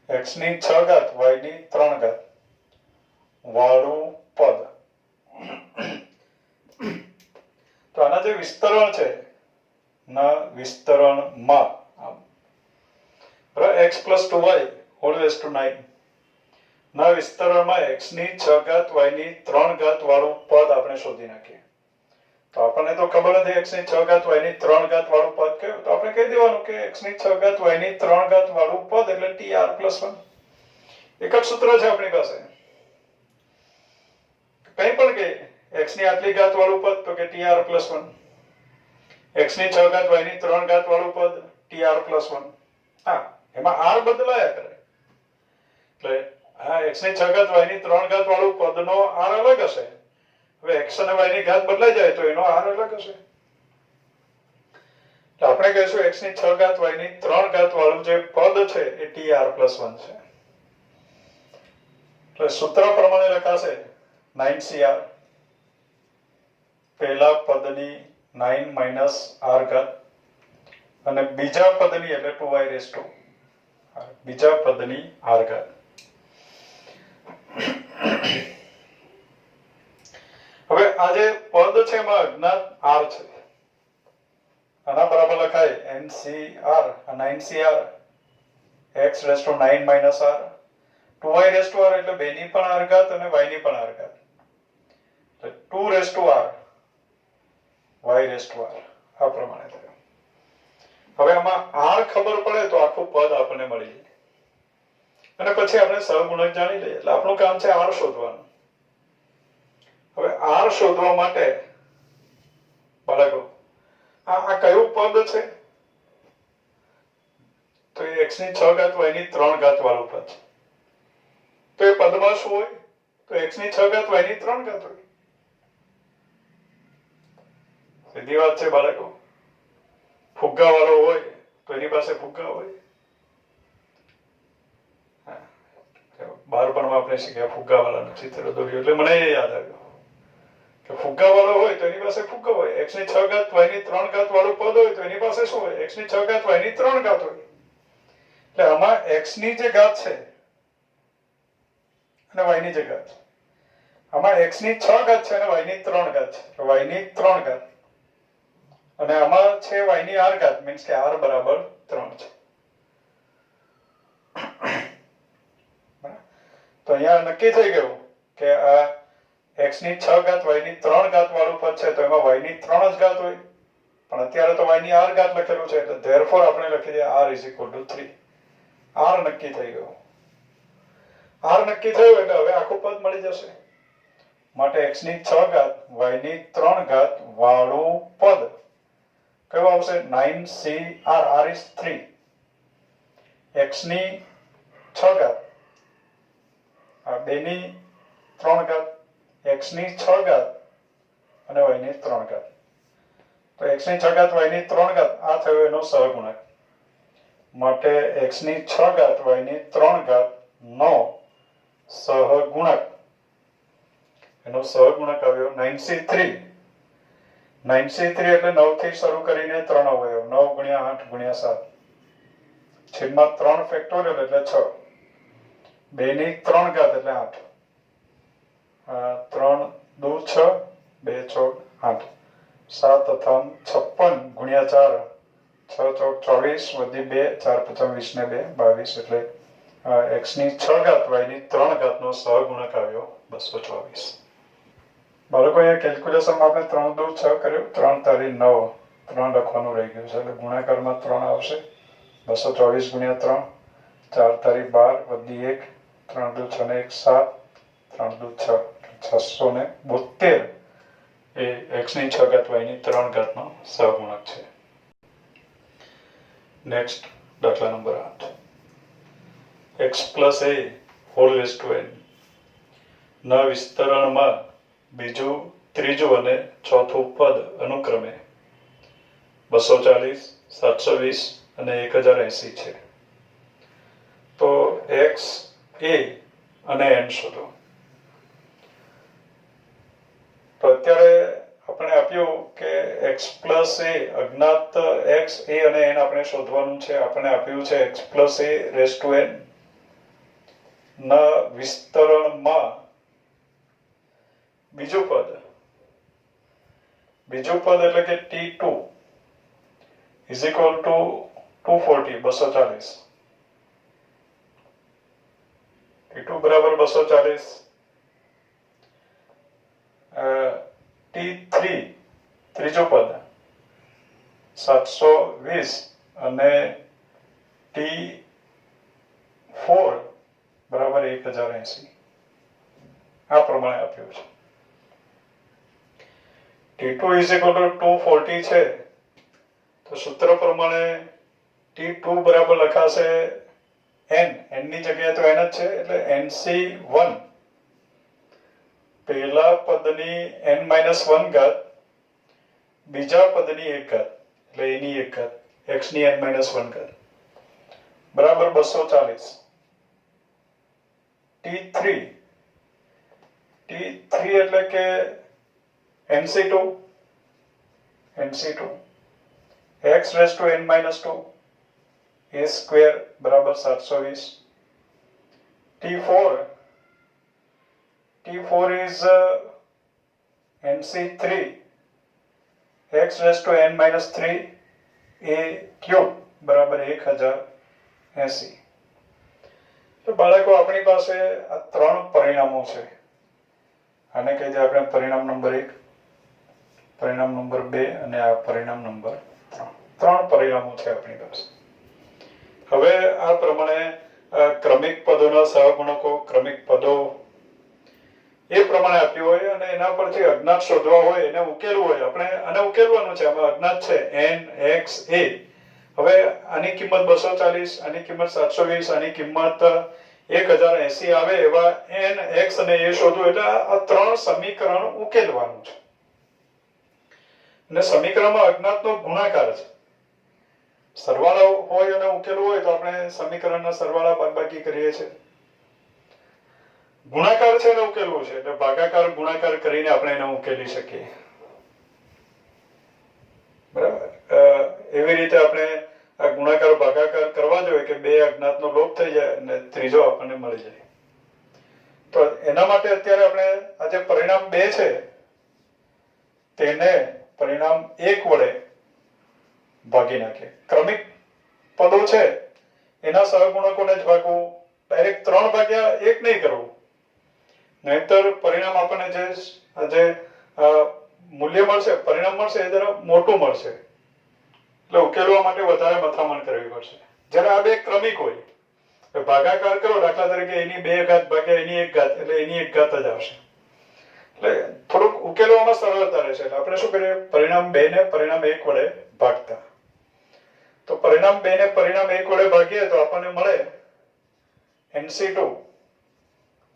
[SPEAKER 1] x ની 6 ઘાત y ની 3 ઘાત વાળું પદ. તો આના જે વિસ્તરણ છે ના વિસ્તરણમાં x plus 2y whole raised to 9 ના વિસ્તરણમાં x ની 6 ઘાત y ની 3 ઘાત વાળું પદ આપણે શોધી નાખીએ. તો આપણને તો ખબર નથી x ની 6 ઘાત y ની 3 ઘાત વાળું પદ કયું, તો આપણે કહી દેવાનું કે x ની 6 ઘાત y ની 3 ઘાત વાળું પદ એટલે tr+1. એક જ સૂત્ર છે આપણી પાસે, કંઈ પણ કે x ની આટલી ઘાત વાળું પદ તો કે tr+1, x ની 6 ઘાત y ની 3 ઘાત વાળું પદ tr+1. હા, એમાં r બદલાયા કરે એટલે આ x ની 6 ઘાત y ની 3 ઘાત વાળું પદનો r અલગ હશે. હવે x અને y ની ઘાત બદલાઈ જાય તો એનો r અલગ હશે. તો આપણે કહીશું x ની 6 ઘાત y ની 3 ઘાત વાળું જે પદ છે એ tr+1 છે. તો સૂત્ર પ્રમાણે લખાશે 9cr પહેલા પદની 9 minus r ઘાત અને બીજા પદની એટલે 2y raised to બીજા પદની r ઘાત. હવે આ જે પદ છે એમાં અજ્ઞાત r છે, આના બરાબર લખાય ncr 9cr x raised to 9 minus r 2y raised to r એટલે બેની પણ r ઘાત અને y ની પણ r ઘાત એટલે 2 raised to r y raised to r આ પ્રમાણે થયું. હવે આમાં r ખબર પડે તો આખું પદ આપણને મળી જાય અને પછી આપણે સહગુણક જાણી લઈએ એટલે આપણું કામ છે r શોધવાનું. હવે r શોધવા માટે બાળકો આ કયું પદ છે તો એ x ની 6 ઘાત y ની 3 ઘાત વાળું પદ છે. તો એ પદમાં શું હોય તો x ની 6 ઘાત y ની 3 ઘાત હોય. સીધી વાત છે બાળકો, ફુગ્ગા વાળો હોય તો એની પાસે ફુગ્ગા હોય. બાળપણમાં આપણે શીખ્યા ફુગ્ગા વાળાનું ચિત્ર દોર્યું એટલે મને એ યાદ આવ્યું કે ફુગ્ગા વાળો હોય તો એની પાસે ફુગ્ગો હોય. x ની 6 ઘાત y ની 3 ઘાત વાળું પદ હોય તો એની પાસે શું હોય x ની 6 ઘાત y ની 3 ઘાત હોય. એટલે આમાં x ની જે ઘાત છે અને y ની જે ઘાત છે, આમાં x ની 6 ઘાત છે અને y ની 3 ઘાત છે તો y ની 3 ઘાત અને આમાં છે y ની r ઘાત મીન્સ કે r બરાબર 3 છે. તો અહીંયા નક્કી થઈ ગયું કે આ x ની 6 ઘાત y ની 3 ઘાત વાળું પદ છે તો એમાં y ની 3 જ ઘાત હોય, પણ અત્યારે તો y ની r ઘાત લખેલું છે એટલે therefore આપણે લખી દઈએ r = 3. r નક્કી થઈ ગયું. r નક્કી થયું એટલે હવે આખું પદ મળી જશે. માટે x ની 6 ઘાત y ની 3 ઘાત વાળું પદ કયું આવશે 9cr r is 3. x ની 6 ઘાત આ બેની 3 ઘાત x ની 6 ઘાત અને y ની 3 ઘાત તો x ની 6 ઘાત y ની 3 ઘાત આ થયો એનો સહગુણક. માટે x ની 6 ઘાત y ની 3 ઘાત નો સહગુણક એનો સહગુણક આવ્યો 9c3. 9c3 એટલે 9 થી શરૂ કરીને 3 અવયવ 9 × 8 × 7 છેદમાં 3 ફેક્ટોરિયલ એટલે 6 બેની 3 ઘાત એટલે 8 3 2 6 2 14 8 7 અથામ 56 × 4 6 ચોક 24 વધી 2 4 25 ને 2 22 એટલે x ની 6 ઘાત y ની 3 ઘાતનો સહગુણક આવ્યો 224. બાળકો અહીંયા કેલ્ક્યુલેશનમાં આપણે 3 2 6 કર્યું, 3 તારી 9 3 લખવાનું રહી ગયું છે એટલે ગુણાકારમાં 3 આવશે 224 × 3 4 તારી 12 વધી 1 3 2 6 ને 1 7 3 2 6 672 એ x ની 6 ઘાત y ની 3 ઘાતનો સહગુણક છે. નેક્સ્ટ દાખલા number 8 x + a whole raise to n ના વિસ્તરણમાં બીજું ત્રીજું અને ચોથું પદ અનુક્રમે 240 720 અને 1080 છે. તો x a અને n શોધો. તો અત્યારે આપણે આપ્યું કે x + a અજ્ઞાત x a અને n આપણે શોધવાનું છે. આપણે આપ્યું છે x + a raised to n ના વિસ્તરણમાં બીજું પદ એટલે કે t2 = 240 240 T2 બરાબર 240, T3 ત્રીજું પદ 720 અને T4 બરાબર 1080 આ પ્રમાણે આપ્યું છે. T2 is equal to 240 છે તો સૂત્ર પ્રમાણે T2 બરાબર લખાશે n ની જગ્યાએ તો n જ છે એટલે NC1 પહેલા પદની n-1 ઘાત બીજા પદની 1 ઘાત એટલે એની 1 ઘાત x ની n-1 ઘાત બરાબર 240. T3 એટલે કે NC2 x raised to n-2 a square બરાબર 720. T4 is NC3 x raised to n-3 a cube બરાબર 1080. તો બાળકો આપણી પાસે આ ત્રણ પરિણામો છે. આને કહી દે આપણે પરિણામ નંબર 1, પરિણામ નંબર 2 અને આ પરિણામ નંબર 3. ત્રણ પરિણામો છે આપણી પાસે. હવે આ પ્રમાણે ક્રમિક પદોના સહગુણકો, ક્રમિક પદો એ પ્રમાણે આપ્યું હોય અને એના પરથી અજ્ઞાત શોધવા હોય, એને ઉકેલવું હોય. આપણે આને ઉકેલવાનું છે. આમાં અજ્ઞાત છે n x a. હવે આની કિંમત 240, આની કિંમત 720, આની કિંમત 1080 આવે એવા n x અને a શોધવું એટલે આ ત્રણ સમીકરણ ઉકેલવાનું છે. અને સમીકરણમાં અજ્ઞાતનો ગુણાકાર છે. સરવાળો હોય અને ઉકેલવું હોય તો આપણે સમીકરણના સરવાળા બાદબાકી કરીએ છીએ. ગુણાકાર છે એને ઉકેલવું છે એટલે ભાગાકાર ગુણાકાર કરીને આપણે એને ઉકેલી શકીએ. બરાબર. એવી રીતે આપણે આ ગુણાકાર ભાગાકાર કરવા જોઈએ કે બે અજ્ઞાતનો લોપ થઈ જાય અને ત્રીજો આપણને મળી જાય. તો એના માટે અત્યારે આપણે આ જે પરિણામ 2 છે તેને પરિણામ 1 વડે ભાગી નાખીએ. ક્રમિક પદો છે એના સહગુણકોને જ ભાગવું. ડાયરેક્ટ 3 ભાગ્યા 1 નહીં કરવું, નહીતર પરિણામ આપણને જે મૂલ્ય મળશે, પરિણામ મળશે એ જરા મોટું મળશે. એટલે ઉકેલવા માટે વધારે મથામણ કરવી પડશે. જ્યારે આ બે ક્રમિક હોય ભાગાકાર કરો, દાખલા તરીકે એની 2 ઘાત ભાગ્યા એની 1 ઘાત એટલે એની 1 ઘાત જ આવશે. એટલે થોડુંક ઉકેલવામાં સરળતા રહેશે. એટલે આપણે શું કરીએ, પરિણામ 2 ને પરિણામ 1 વડે ભાગતા. તો પરિણામ 2 ને પરિણામ 1 વડે ભાગીએ તો આપણને મળે NC2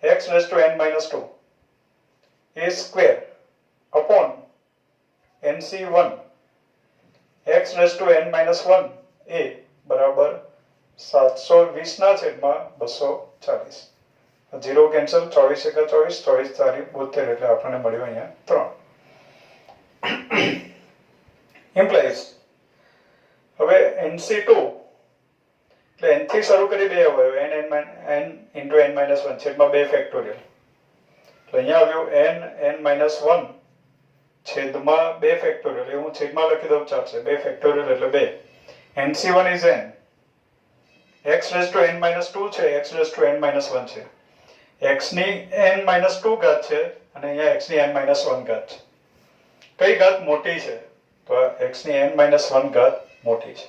[SPEAKER 1] x raised to n-2 a square upon NC1 x raised to n-1 a બરાબર 720 ના છેદમાં 240. 0 કેન્સલ, 24 એકા 24, 24 તારી 72 એટલે આપણને મળ્યું અહીંયા 3. ઇમ્પ્લાઇઝ હવે NC2 એટલે n થી શરૂ કરી 2 અવયવ n into n-1 છેદમાં 2 ફેક્ટોરિયલ. એટલે અહીંયા આવ્યું n-1 છેદમાં 2 ફેક્ટોરિયલ. એ હું છેદમાં લખી દઉં ચાલશે. 2 ફેક્ટોરિયલ એટલે 2. NC1 is n x raised to n-2 છે, x raised to n-1 છે. x ની n-2 ઘાત છે અને અહીંયા x ની n-1 ઘાત છે. કઈ ઘાત મોટી છે? તો x ની n-1 ઘાત મોટી છે.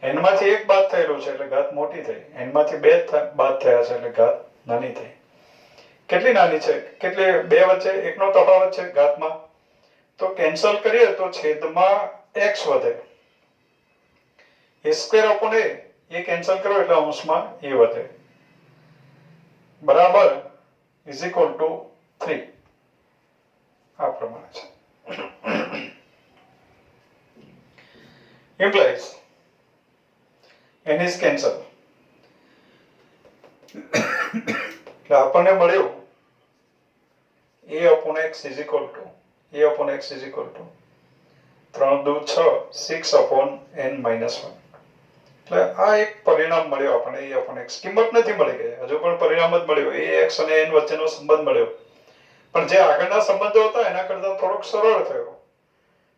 [SPEAKER 1] n માંથી 1 બાદ થયેલું છે એટલે ઘાત મોટી થઈ. n માંથી 2 બાદ થયા છે એટલે ઘાત નાની થઈ. કેટલી નાની છે? કેટલી? 2 વચ્ચે 1 નો તફાવત છે ઘાતમાં. તો કેન્સલ કરીએ તો છેદમાં x વધે. a square upon a A cancel કરો એટલે અંશમાં a વધે બરાબર is equal to 3. આ પ્રમાણે છે. implies n is cancel. એટલે આપણને મળ્યું a upon x is equal to 3 દુ 6 6 upon n-1. એટલે આ એક પરિણામ મળ્યો આપણને. a upon x કિંમત નથી મળી ગઈ, હજુ પણ પરિણામ જ મળ્યો. a x અને n વચ્ચેનો સંબંધ મળ્યો, પણ જે આગળના સંબંધો હતા એના કરતા થોડોક સરળ થયો.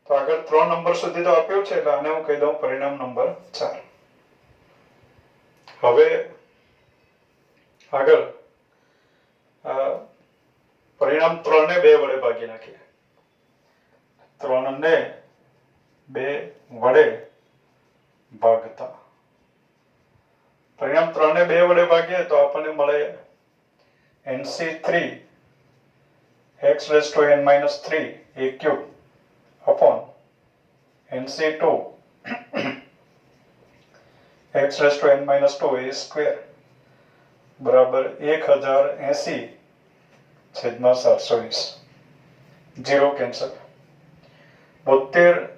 [SPEAKER 1] તો આગળ 3 નંબર સુધી તો આપ્યું છે એટલે આને હું કહી દઉં પરિણામ નંબર 4. હવે આગળ પરિણામ 3 ને 2 વડે ભાગી નાખીએ. 3 ને 2 વડે ભાગતા પરિણામ 3 ને 2 વડે ભાગીએ તો આપણને મળે NC3 x raised to n minus 3 a cube upon NC2 x raised to n minus 2 a square બરાબર 1080 છેદમાં 720. 0 કેન્સલ. 72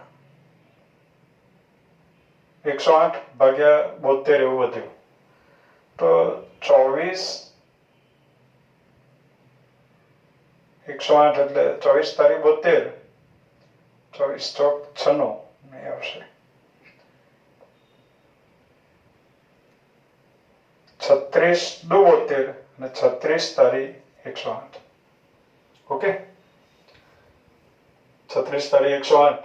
[SPEAKER 1] 108 ભાગ્યા 72 એવું વધ્યું તો 24 108 એટલે 24 તારી 72 24 ચોક 96 નહીં આવશે 36 દુ 72 અને 36 તારી 108. ઓકે 36 તારી 108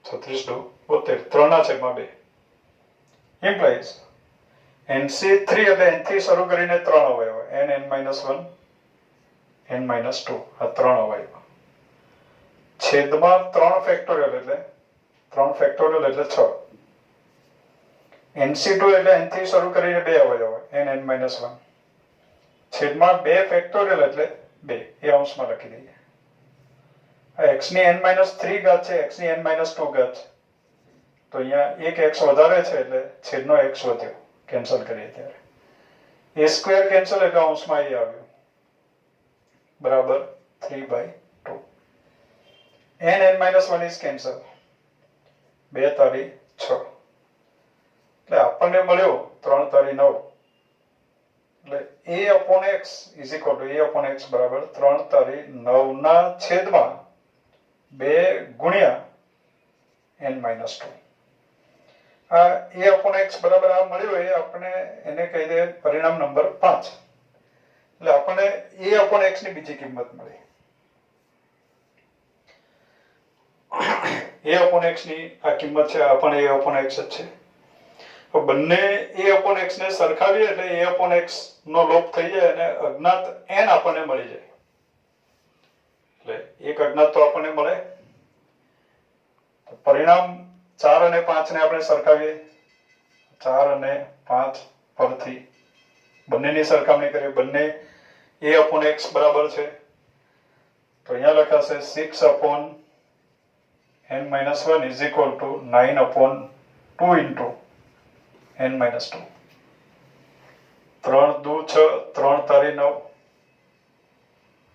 [SPEAKER 1] 36 દુ 72 3 ના છેદમાં 2 implies NC3 એટલે n થી શરૂ કરીને 3 અવયવ n n minus 1 n minus 2 આ 3 અવયવ છેદમાં 3 ફેક્ટોરિયલ એટલે 3 ફેક્ટોરિયલ એટલે 6 NC2 એટલે n થી શરૂ કરીને 2 અવયવ n n minus 1 છેદમાં 2 ફેક્ટોરિયલ એટલે 2 એ અંશમાં લખી દઈએ. આ x ની n minus 3 ઘાત છે x ની n minus 2 ઘાત છે તો અહીંયા એક x વધારે છે એટલે છેદનો x વધ્યો કેન્સલ કરીએ ત્યારે a સ્ક્વેર કેન્સલ એટલે અંશમાં એ આવ્યું બરાબર 3/2 n n minus 1 is cancel 2 તારી 6 એટલે આપણને મળ્યો 3 તારી 9 એટલે a upon x is equal to a upon x બરાબર 3 તારી 9 ના છેદમાં 2 ગુણ્યા n minus 2. આ a upon x બરાબર આ મળ્યો એ આપણે એને કહી દે પરિણામ નંબર 5. એટલે આપણને a upon x ની બીજી કિંમત મળી. a upon x ની આ કિંમત છે આ પણ a upon x જ છે. તો બંને a upon x ને સરખાવીએ એટલે a upon x નો લોપ થઈ જાય અને અજ્ઞાત n આપણને મળી જાય. એટલે એક અજ્ઞાત તો આપણને મળે. પરિણામ 4 અને 5 ને આપણે સરખાવીએ 4 અને 5 પરથી બંનેની સરખામણી કરીએ બંને a upon x બરાબર છે તો અહીંયા લખાશે 6 upon n minus 1 is equal to 9 upon 2 into n minus 2. 3 દુ 6 3 તારી 9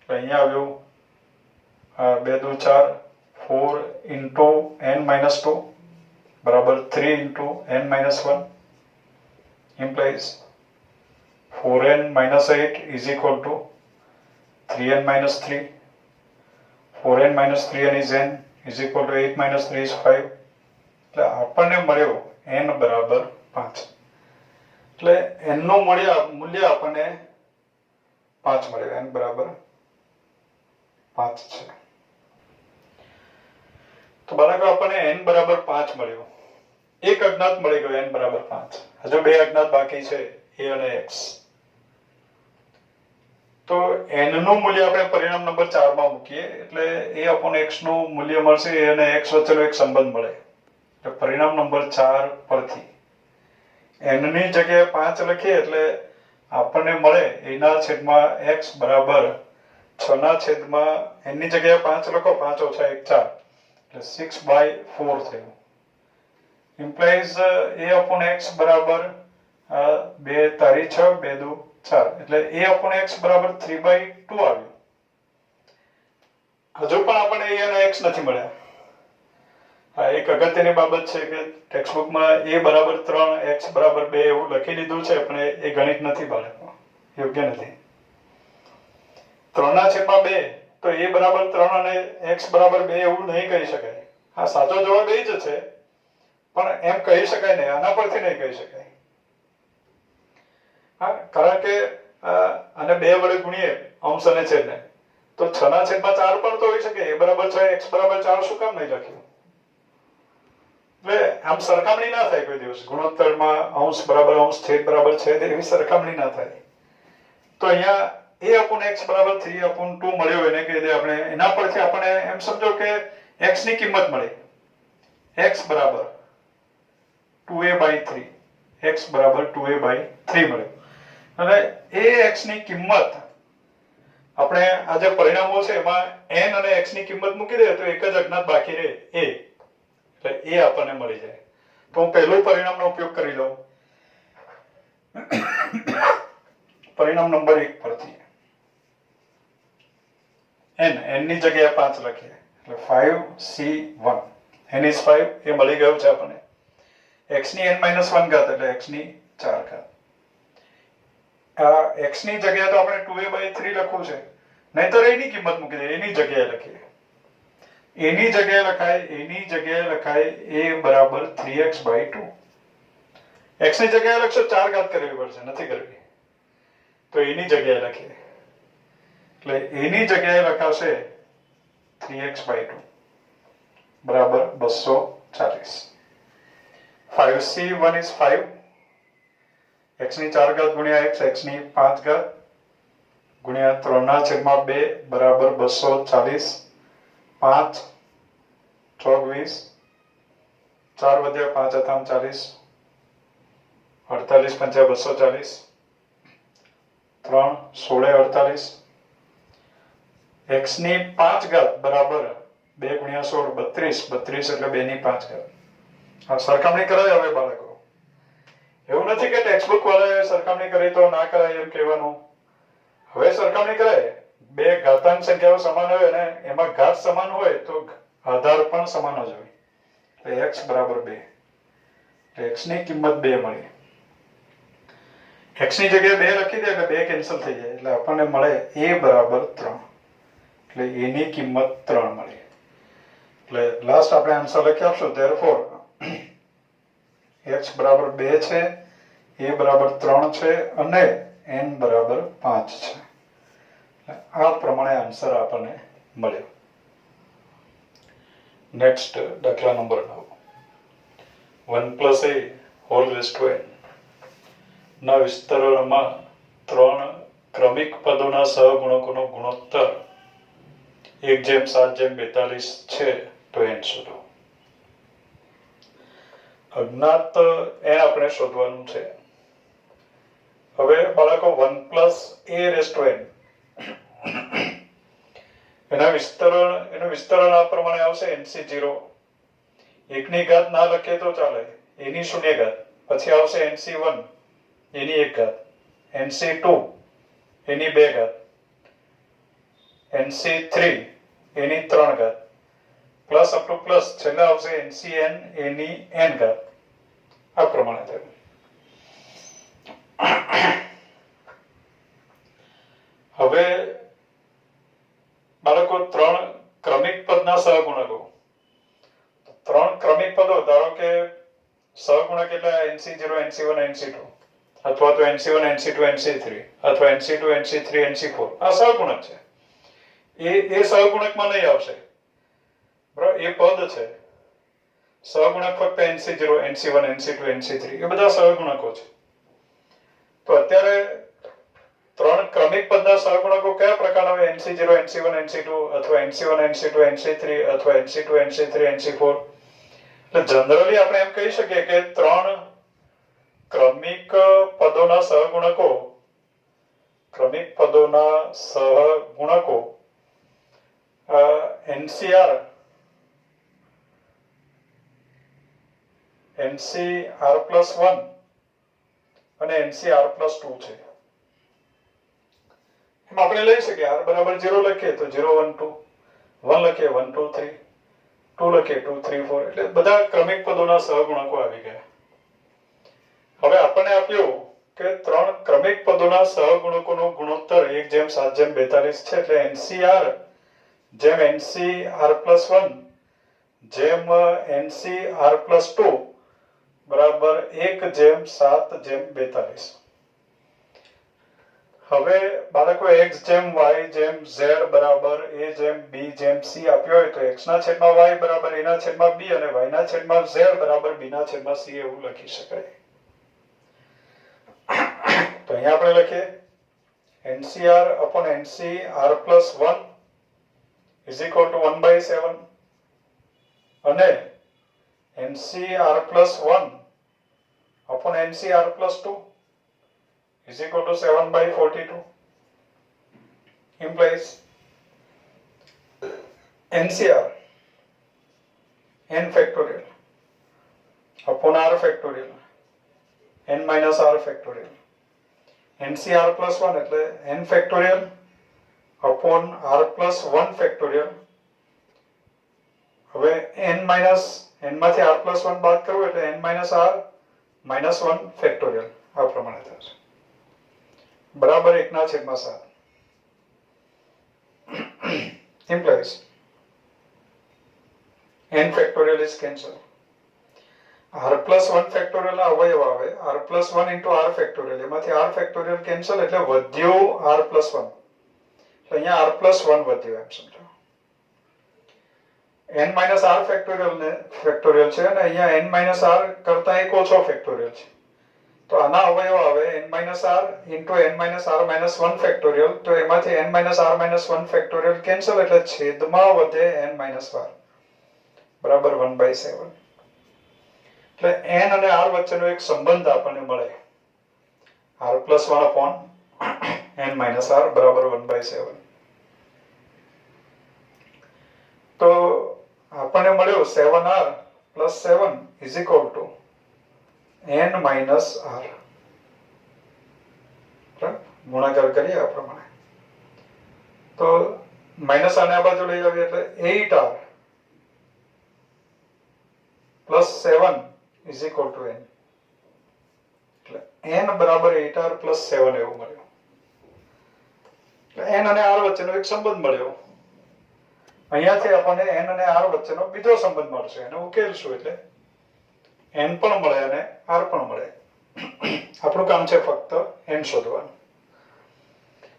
[SPEAKER 1] અહીંયા આવ્યું 2 દુ 4 4 into n minus 2 बराबर 3 into n minus 1 implies 4n minus 8 is equal to 3n minus 3. 4n minus 3n is n is equal to 8 minus 3 is 5. એટલે આપણને મળ્યો n બરાબર 5. એટલે n નું મૂલ્ય આપણને 5 મળ્યો n બરાબર 5 છે. તો બાળકો આપણને n બરાબર 5 મળ્યો. એક અજ્ઞાત મળી ગયો n બરાબર 5. હજુ બે અજ્ઞાત બાકી છે a અને x. તો n નું મૂલ્ય આપણે પરિણામ નંબર 4 માં મૂકીએ એટલે a upon x નું મૂલ્ય મળશે a અને x વચ્ચેનો એક સંબંધ મળે. એટલે પરિણામ નંબર 4 પરથી n ની જગ્યાએ 5 લખીએ એટલે આપણને મળે a ના છેદમાં x બરાબર 6 ના છેદમાં n ની જગ્યાએ 5 લખો 5 ઓછા 1 4 એટલે 6/4 થયું. implies a upon x બરાબર 2 તારી 6 2 દુ 4 એટલે a upon x બરાબર 3/2 આવ્યું. હજુ પણ આપણને a અને x નથી મળ્યા. આ એક અગત્યની બાબત છે કે ટેક્સ્ટબુકમાં a બરાબર 3 x બરાબર 2 એવું લખી લીધું છે પણ એ ગણિત નથી બાળકો યોગ્ય નથી. 3 ના છેદમાં 2 તો a બરાબર 3 અને x બરાબર 2 એવું નહીં કહી શકાય. હા સાચો જવાબ એ જ છે પણ એમ કહી શકાય નહીં આના પરથી નહીં કહી શકાય. હા કારણ કે આને 2 વડે ગુણીએ અંશ અને છેદને તો 6 ના છેદમાં 4 પણ તો હોઈ શકે. a બરાબર 6 x બરાબર 4 શું કામ નહીં લખ્યું? એટલે આમ સરખામણી ના થાય કોઈ દિવસ. ગુણોત્તરમાં અંશ બરાબર અંશ છેદ બરાબર છેદ એવી સરખામણી ના થાય. તો અહીંયા a/x બરાબર 3/2 મળ્યો એને કહી દે આપણે. એના પરથી આપણે એમ સમજો કે x ની કિંમત મળી. x બરાબર 2a/3. x બરાબર 2a/3 મળ્યો. અને ax ની કિંમત આપણે આ જે પરિણામો છે એમાં n અને x ની કિંમત મૂકી દે તો એક જ અજ્ઞાત બાકી રહે a. એટલે a આપણને મળી જાય. તો હું પહેલું પરિણામનો ઉપયોગ કરી લઉં. પરિણામ નંબર 1 પરથી n ની જગ્યાએ 5 લખીએ એટલે 5c1 n is 5 એ મળી ગયું છે આપણને. x ની n-1 ઘાત એટલે x ની 4 ઘાત. આ x ની જગ્યાએ તો આપણે 2a/3 લખવું છે, નહીતર a ની કિંમત મૂકી દઈએ. a ની જગ્યાએ લખીએ. a ની જગ્યાએ લખાય a બરાબર 3x/2. x ની જગ્યાએ લખશો 4 ઘાત કરવી પડશે, નથી કરવી. તો a ની જગ્યાએ લખીએ એટલે a ની જગ્યાએ લખાશે 3x/2 બરાબર 240. 5c1 is 5. x ની 4 ઘાત ગુણ્યા x ની 5 ઘાત ગુણ્યા 3/2 બરાબર 240. 5 24 4 વધ્યા 5 હતા 40. 48 5 240. 3 16 48. x ની 5 ઘાત બરાબર 2 ગુણ્યા 16 32. 32 એટલે 2 ની 5 ઘાત. આ સરખામણી કરાય હવે બાળકો. એવું નથી કે ટેક્સ્ટબુક વાળાએ સરખામણી કરી તો ના કરાય એમ કહેવાનું. હવે સરખામણી કરાય. બે ઘાતાંક સંખ્યાઓ સમાન હોય અને એમાં ઘાત સમાન હોય તો આધાર પણ સમાન જ હોય. એટલે x બરાબર 2. x ની કિંમત 2 મળી. x ની જગ્યાએ 2 લખી દે એટલે 2 કેન્સલ થઈ જાય એટલે આપણને મળે a બરાબર 3. એટલે a ની કિંમત 3 મળી. એટલે લાસ્ટ આપણે આન્સર લખી આપશું. therefore x બરાબર 2 છે, a બરાબર 3 છે અને n બરાબર 5 છે. આ પ્રમાણે આન્સર આપણને મળ્યો. નેક્સ્ટ દાખલા number 9. 1 + a whole raise to n ના વિસ્તરણમાં 3 ક્રમિક પદોના સહગુણકોનો ગુણોત્તર 1/7/42 છે તો n શોધો. અજ્ઞાત n આપણે શોધવાનું છે. હવે બાળકો 1 + a/n એનું વિસ્તરણ આ પ્રમાણે આવશે. nc0 1 ની ઘાત ના લખીએ તો ચાલે. a ની 0 ઘાત, પછી આવશે nc1 a ની 1 ઘાત, nc2 a ની 2 ઘાત, nc3 a ની 3 ઘાત પ્લસ અપ ટુ પ્લસ છેલ્લે આવશે ncn a ની n ઘાત. આ પ્રમાણે થયું. હવે બાળકો 3 ક્રમિક પદના સહગુણકો. 3 ક્રમિક પદો ધારો કે સહગુણક એટલે nc0 nc1 nc2 અથવા તો nc1 nc2 nc3 અથવા nc2 nc3 nc4 આ સહગુણક છે. એ સહગુણકમાં નહીં આવશે. બરાબર, એ પદ છે. સહગુણક ફક્ત nc0 nc1 nc2 nc3 એ બધા સહગુણકો છે. તો અત્યારે 3 ક્રમિક પદના સહગુણકો કયા પ્રકારના હોય? nc0 nc1 nc2 અથવા nc1 nc2 nc3 અથવા nc2 nc3 nc4. એટલે જનરલી આપણે એમ કહી શકીએ કે 3 ક્રમિક પદોના સહગુણકો ncr +1 અને ncr+2 છે. એમ આપણે લઈ શકીએ r બરાબર 0 લખીએ તો 0 1 2, 1 લખીએ 1 2 3, 2 લખીએ 2 3 4. એટલે બધા ક્રમિક પદોના સહગુણકો આવી ગયા. હવે આપણને આપ્યું કે 3 ક્રમિક પદોના સહગુણકોનો ગુણોત્તર 1/7/42 છે. એટલે ncr જેમ ncr+1 જેમ ncr+2 બરાબર 1/7/42. હવે બાળકો x જેમ y જેમ z બરાબર a જેમ b જેમ c આપ્યો હોય તો x ના છેદમાં y બરાબર a ના છેદમાં b અને y ના છેદમાં z બરાબર b ના છેદમાં c એવું લખી શકાય. તો અહીંયા આપણે લખીએ NCR upon NCR plus 1 is equal to 1/7 અને NCR plus 1 upon NCR plus 2 is equal to 7/42 implies NCR n factorial upon R factorial n minus R factorial NCR plus 1 એટલે n factorial upon R plus 1 factorial હવે n minus n માંથી R plus 1 બાદ કરવું એટલે n minus R minus 1 factorial આ પ્રમાણે થશે બરાબર 1/7 implies n factorial is cancelled. R plus 1 factorial અવયવ આવે R plus 1 into R factorial એમાંથી R factorial cancel એટલે વધ્યું R plus 1 તો અહીંયા R plus 1 વધ્યું એમ સમજો n minus R factorial છે અને અહીંયા n minus R કરતા એક ઓછો factorial છે તો આના અવયવ આવે n minus R into n minus R minus 1 factorial તો એમાંથી n minus R minus 1 factorial cancel એટલે છેદમાં વધે n minus R બરાબર 1/7 એટલે n અને r વચ્ચેનો એક સંબંધ આપણને મળે r plus 1 upon n minus r બરાબર 1/7 તો આપણને મળ્યું 7r plus 7 is equal to n minus r ગુણાકાર કરીએ આ પ્રમાણે તો માઈનસ આને આ બાજુ લઈ આવીએ એટલે 8r plus 7 is equal to n એટલે n બરાબર 8r plus 7 એવું મળ્યું n અને r વચ્ચેનો એક સંબંધ મળ્યો અહીંયાથી આપણને n અને r વચ્ચેનો બીજો સંબંધ મળશે એને ઉકેલશું એટલે n પણ મળે અને r પણ મળે આપણું કામ છે ફક્ત n શોધવાનું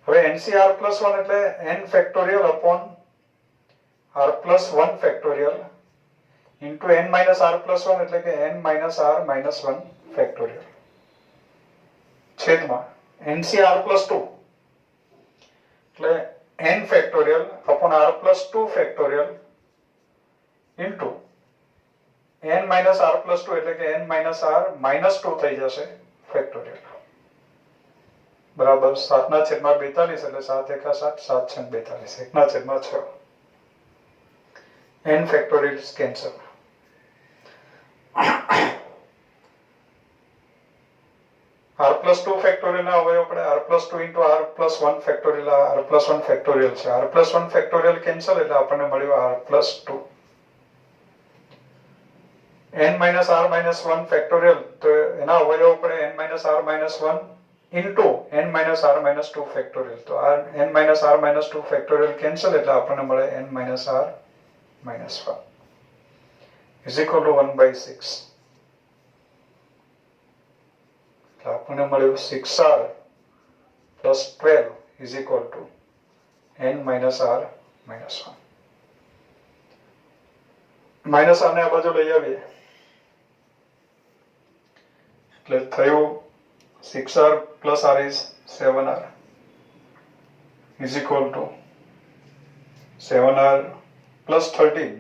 [SPEAKER 1] હવે NCR plus 1 એટલે n factorial upon r plus 1 factorial into n minus r plus 1 એટલે કે n minus r minus 1 factorial છેદમાં NCR plus 2 એટલે n factorial upon r plus 2 factorial into n minus r plus 2 એટલે કે n minus r minus 2 થઈ જશે factorial બરાબર 7/42 એટલે 7 એકા 7 7 42 1/6 n factorial is cancelled r plus 2 factorial ના અવયવ પડે r plus 2 into r plus 1 factorial r plus 1 factorial છે r plus 1 factorial cancel એટલે આપણને મળ્યું r plus 2 n minus r minus 1 factorial તો એના અવયવ પડે n minus r minus 1 into n minus r minus 2 factorial તો n minus r minus 2 factorial cancel એટલે આપણને મળે n minus r minus 1 is equal to 1/6 આપણને મળ્યું 6r plus 12 is equal to n minus r minus 1 minus આને આ બાજુ લઈ આવીએ એટલે થયું 6r plus r is 7r is equal to 7r plus 13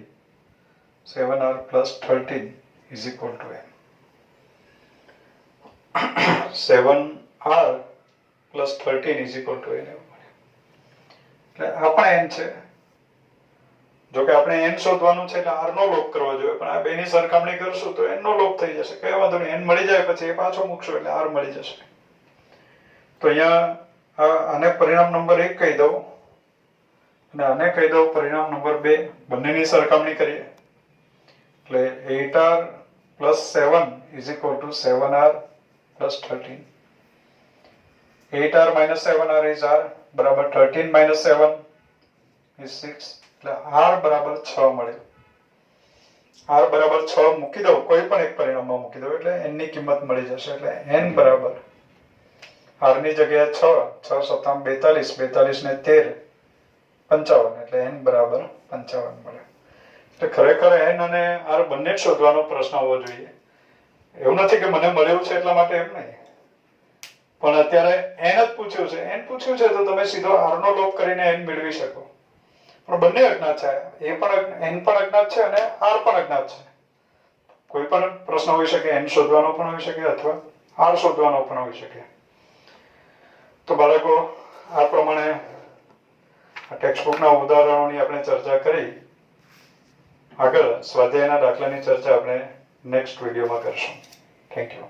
[SPEAKER 1] 7r plus 13 is equal to n 7r plus 13 is equal to n એટલે આપણે n છે જો કે આપણે n શોધવાનું છે એટલે r નો લોપ કરવો જોઈએ પણ આ બેની સરખામણી કરશું તો n નો લોપ થઈ જશે કઈ વાંધો નહીં n મળી જાય પછી એ પાછો મૂકશું એટલે r મળી જશે તો અહીંયા આને પરિણામ નંબર 1 કહી દઉં અને આને કહી દઉં પરિણામ નંબર 2 બંનેની સરખામણી કરીએ એટલે 8r plus 7 is equal to 7r plus 13 8r minus 7r is r બરાબર 13 minus 7 is 6 એટલે r બરાબર 6 મળે r બરાબર 6 મૂકી દઉં કોઈ પણ એક પરિણામમાં મૂકી દઉં એટલે n ની કિંમત મળી જશે એટલે n બરાબર r ની જગ્યાએ 6 6 7 42 42 ને 13 55 એટલે n બરાબર 55 મળે એટલે ખરેખર n અને r બંને જ શોધવાનો પ્રશ્ન હોવો જોઈએ એવું નથી કે મને મળ્યું છે એટલા માટે એમ નહીં પણ અત્યારે n જ પૂછ્યું છે. n પૂછ્યું છે તો તમે સીધો r નો લોપ કરીને n મેળવી શકો. પણ બંને અજ્ઞાત છે. n પણ અજ્ઞાત છે અને r પણ અજ્ઞાત છે. કોઈ પણ પ્રશ્ન હોઈ શકે, n શોધવાનો પણ હોઈ શકે અથવા r શોધવાનો પણ હોઈ શકે. તો બાળકો આ પ્રમાણે ટેક્સ્ટબુકના ઉદાહરણોની આપણે ચર્ચા કરી. આગળ સ્વાધ્યાયના દાખલાની ચર્ચા આપણે નેક્સ્ટ વિડીયોમાં કરશું. Thank you.